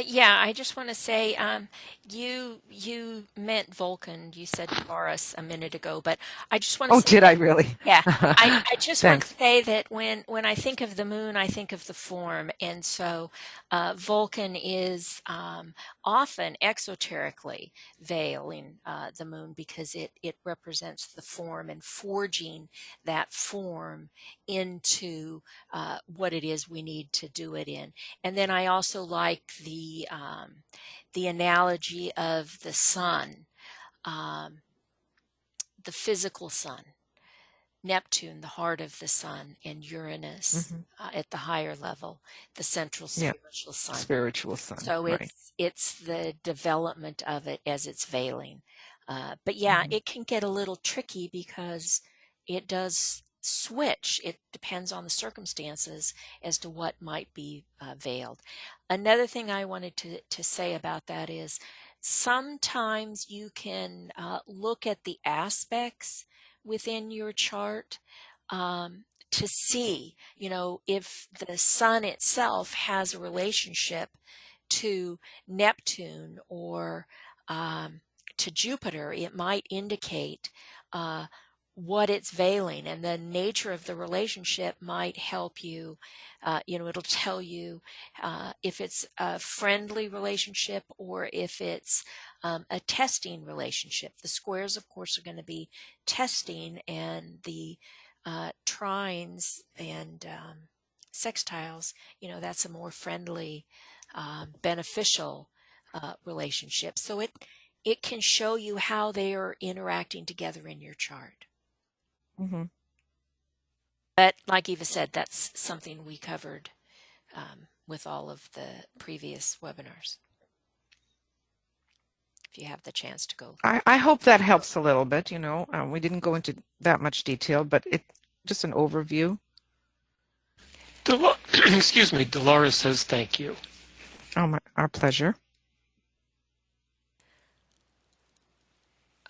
Yeah, I just want to say, you meant Vulcan. You said Taurus a minute ago, but I just want to Oh, say did I that, really? yeah, I just want to Thanks. say that when I think of the moon, I think of the form, and so Vulcan is often exoterically veiling the moon because it represents the form and forging that form into what it is we need to do it in. And then I also like the analogy of the sun, um, the physical sun, Neptune, the heart of the sun, and Uranus Mm-hmm. at the higher level, the central Yeah, spiritual sun. spiritual sun, So right. it's the development of it as it's veiling. But yeah, Mm-hmm. it can get a little tricky because it does switch. It depends on the circumstances as to what might be veiled. Another thing I wanted to say about that is sometimes you can look at the aspects within your chart to see, if the sun itself has a relationship to Neptune or to Jupiter. It might indicate what it's veiling, and the nature of the relationship might help you. It'll tell you if it's a friendly relationship or if it's a testing relationship. The squares, of course, are going to be testing, and the trines and sextiles, that's a more friendly, beneficial relationship. So it can show you how they are interacting together in your chart. Mm-hmm. But like Eva said, that's something we covered with all of the previous webinars. If you have the chance to go. I hope that helps a little bit. We didn't go into that much detail, but it just an overview. Excuse me, Dolores says thank you. Oh, our pleasure.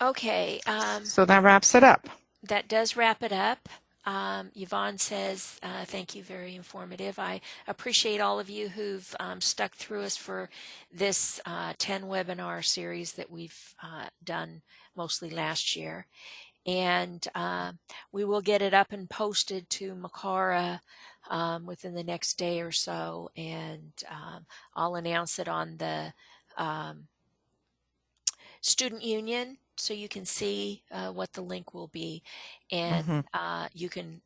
Okay. So that wraps it up. That does wrap it up. Yvonne says, thank you, very informative. I appreciate all of you who've stuck through us for this 10 webinar series that we've done mostly last year. And we will get it up and posted to Makara within the next day or so. And I'll announce it on the Student Union, so you can see what the link will be, and you can,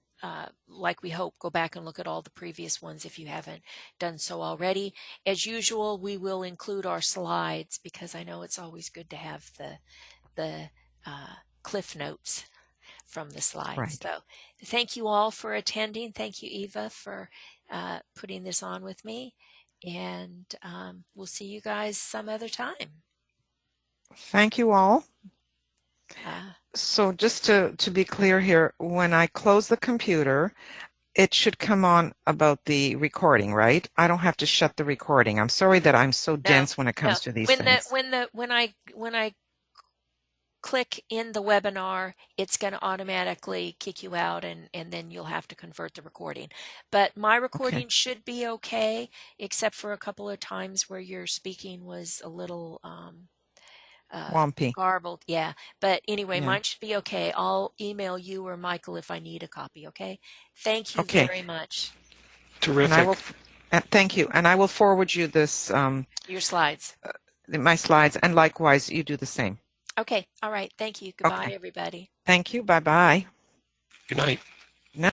like we hope, go back and look at all the previous ones if you haven't done so already. As usual, we will include our slides because I know it's always good to have the cliff notes from the slides. Right. So thank you all for attending. Thank you, Eva, for putting this on with me, and we'll see you guys some other time. Thank you all. So just to be clear here, when I close the computer, it should come on about the recording, right? I don't have to shut the recording. I'm sorry that I'm so dense when it comes to these things. When I click in the webinar, it's going to automatically kick you out, and then you'll have to convert the recording. But my recording should be okay, except for a couple of times where your speaking was a little Wompy. garbled. Yeah. But anyway, mine should be okay. I'll email you or Michael if I need a copy. Okay. Thank you very much. Terrific. And I will, thank you. And I will forward you this. Your slides. My slides. And likewise, you do the same. Okay. All right. Thank you. Goodbye, everybody. Thank you. Bye-bye. Good night.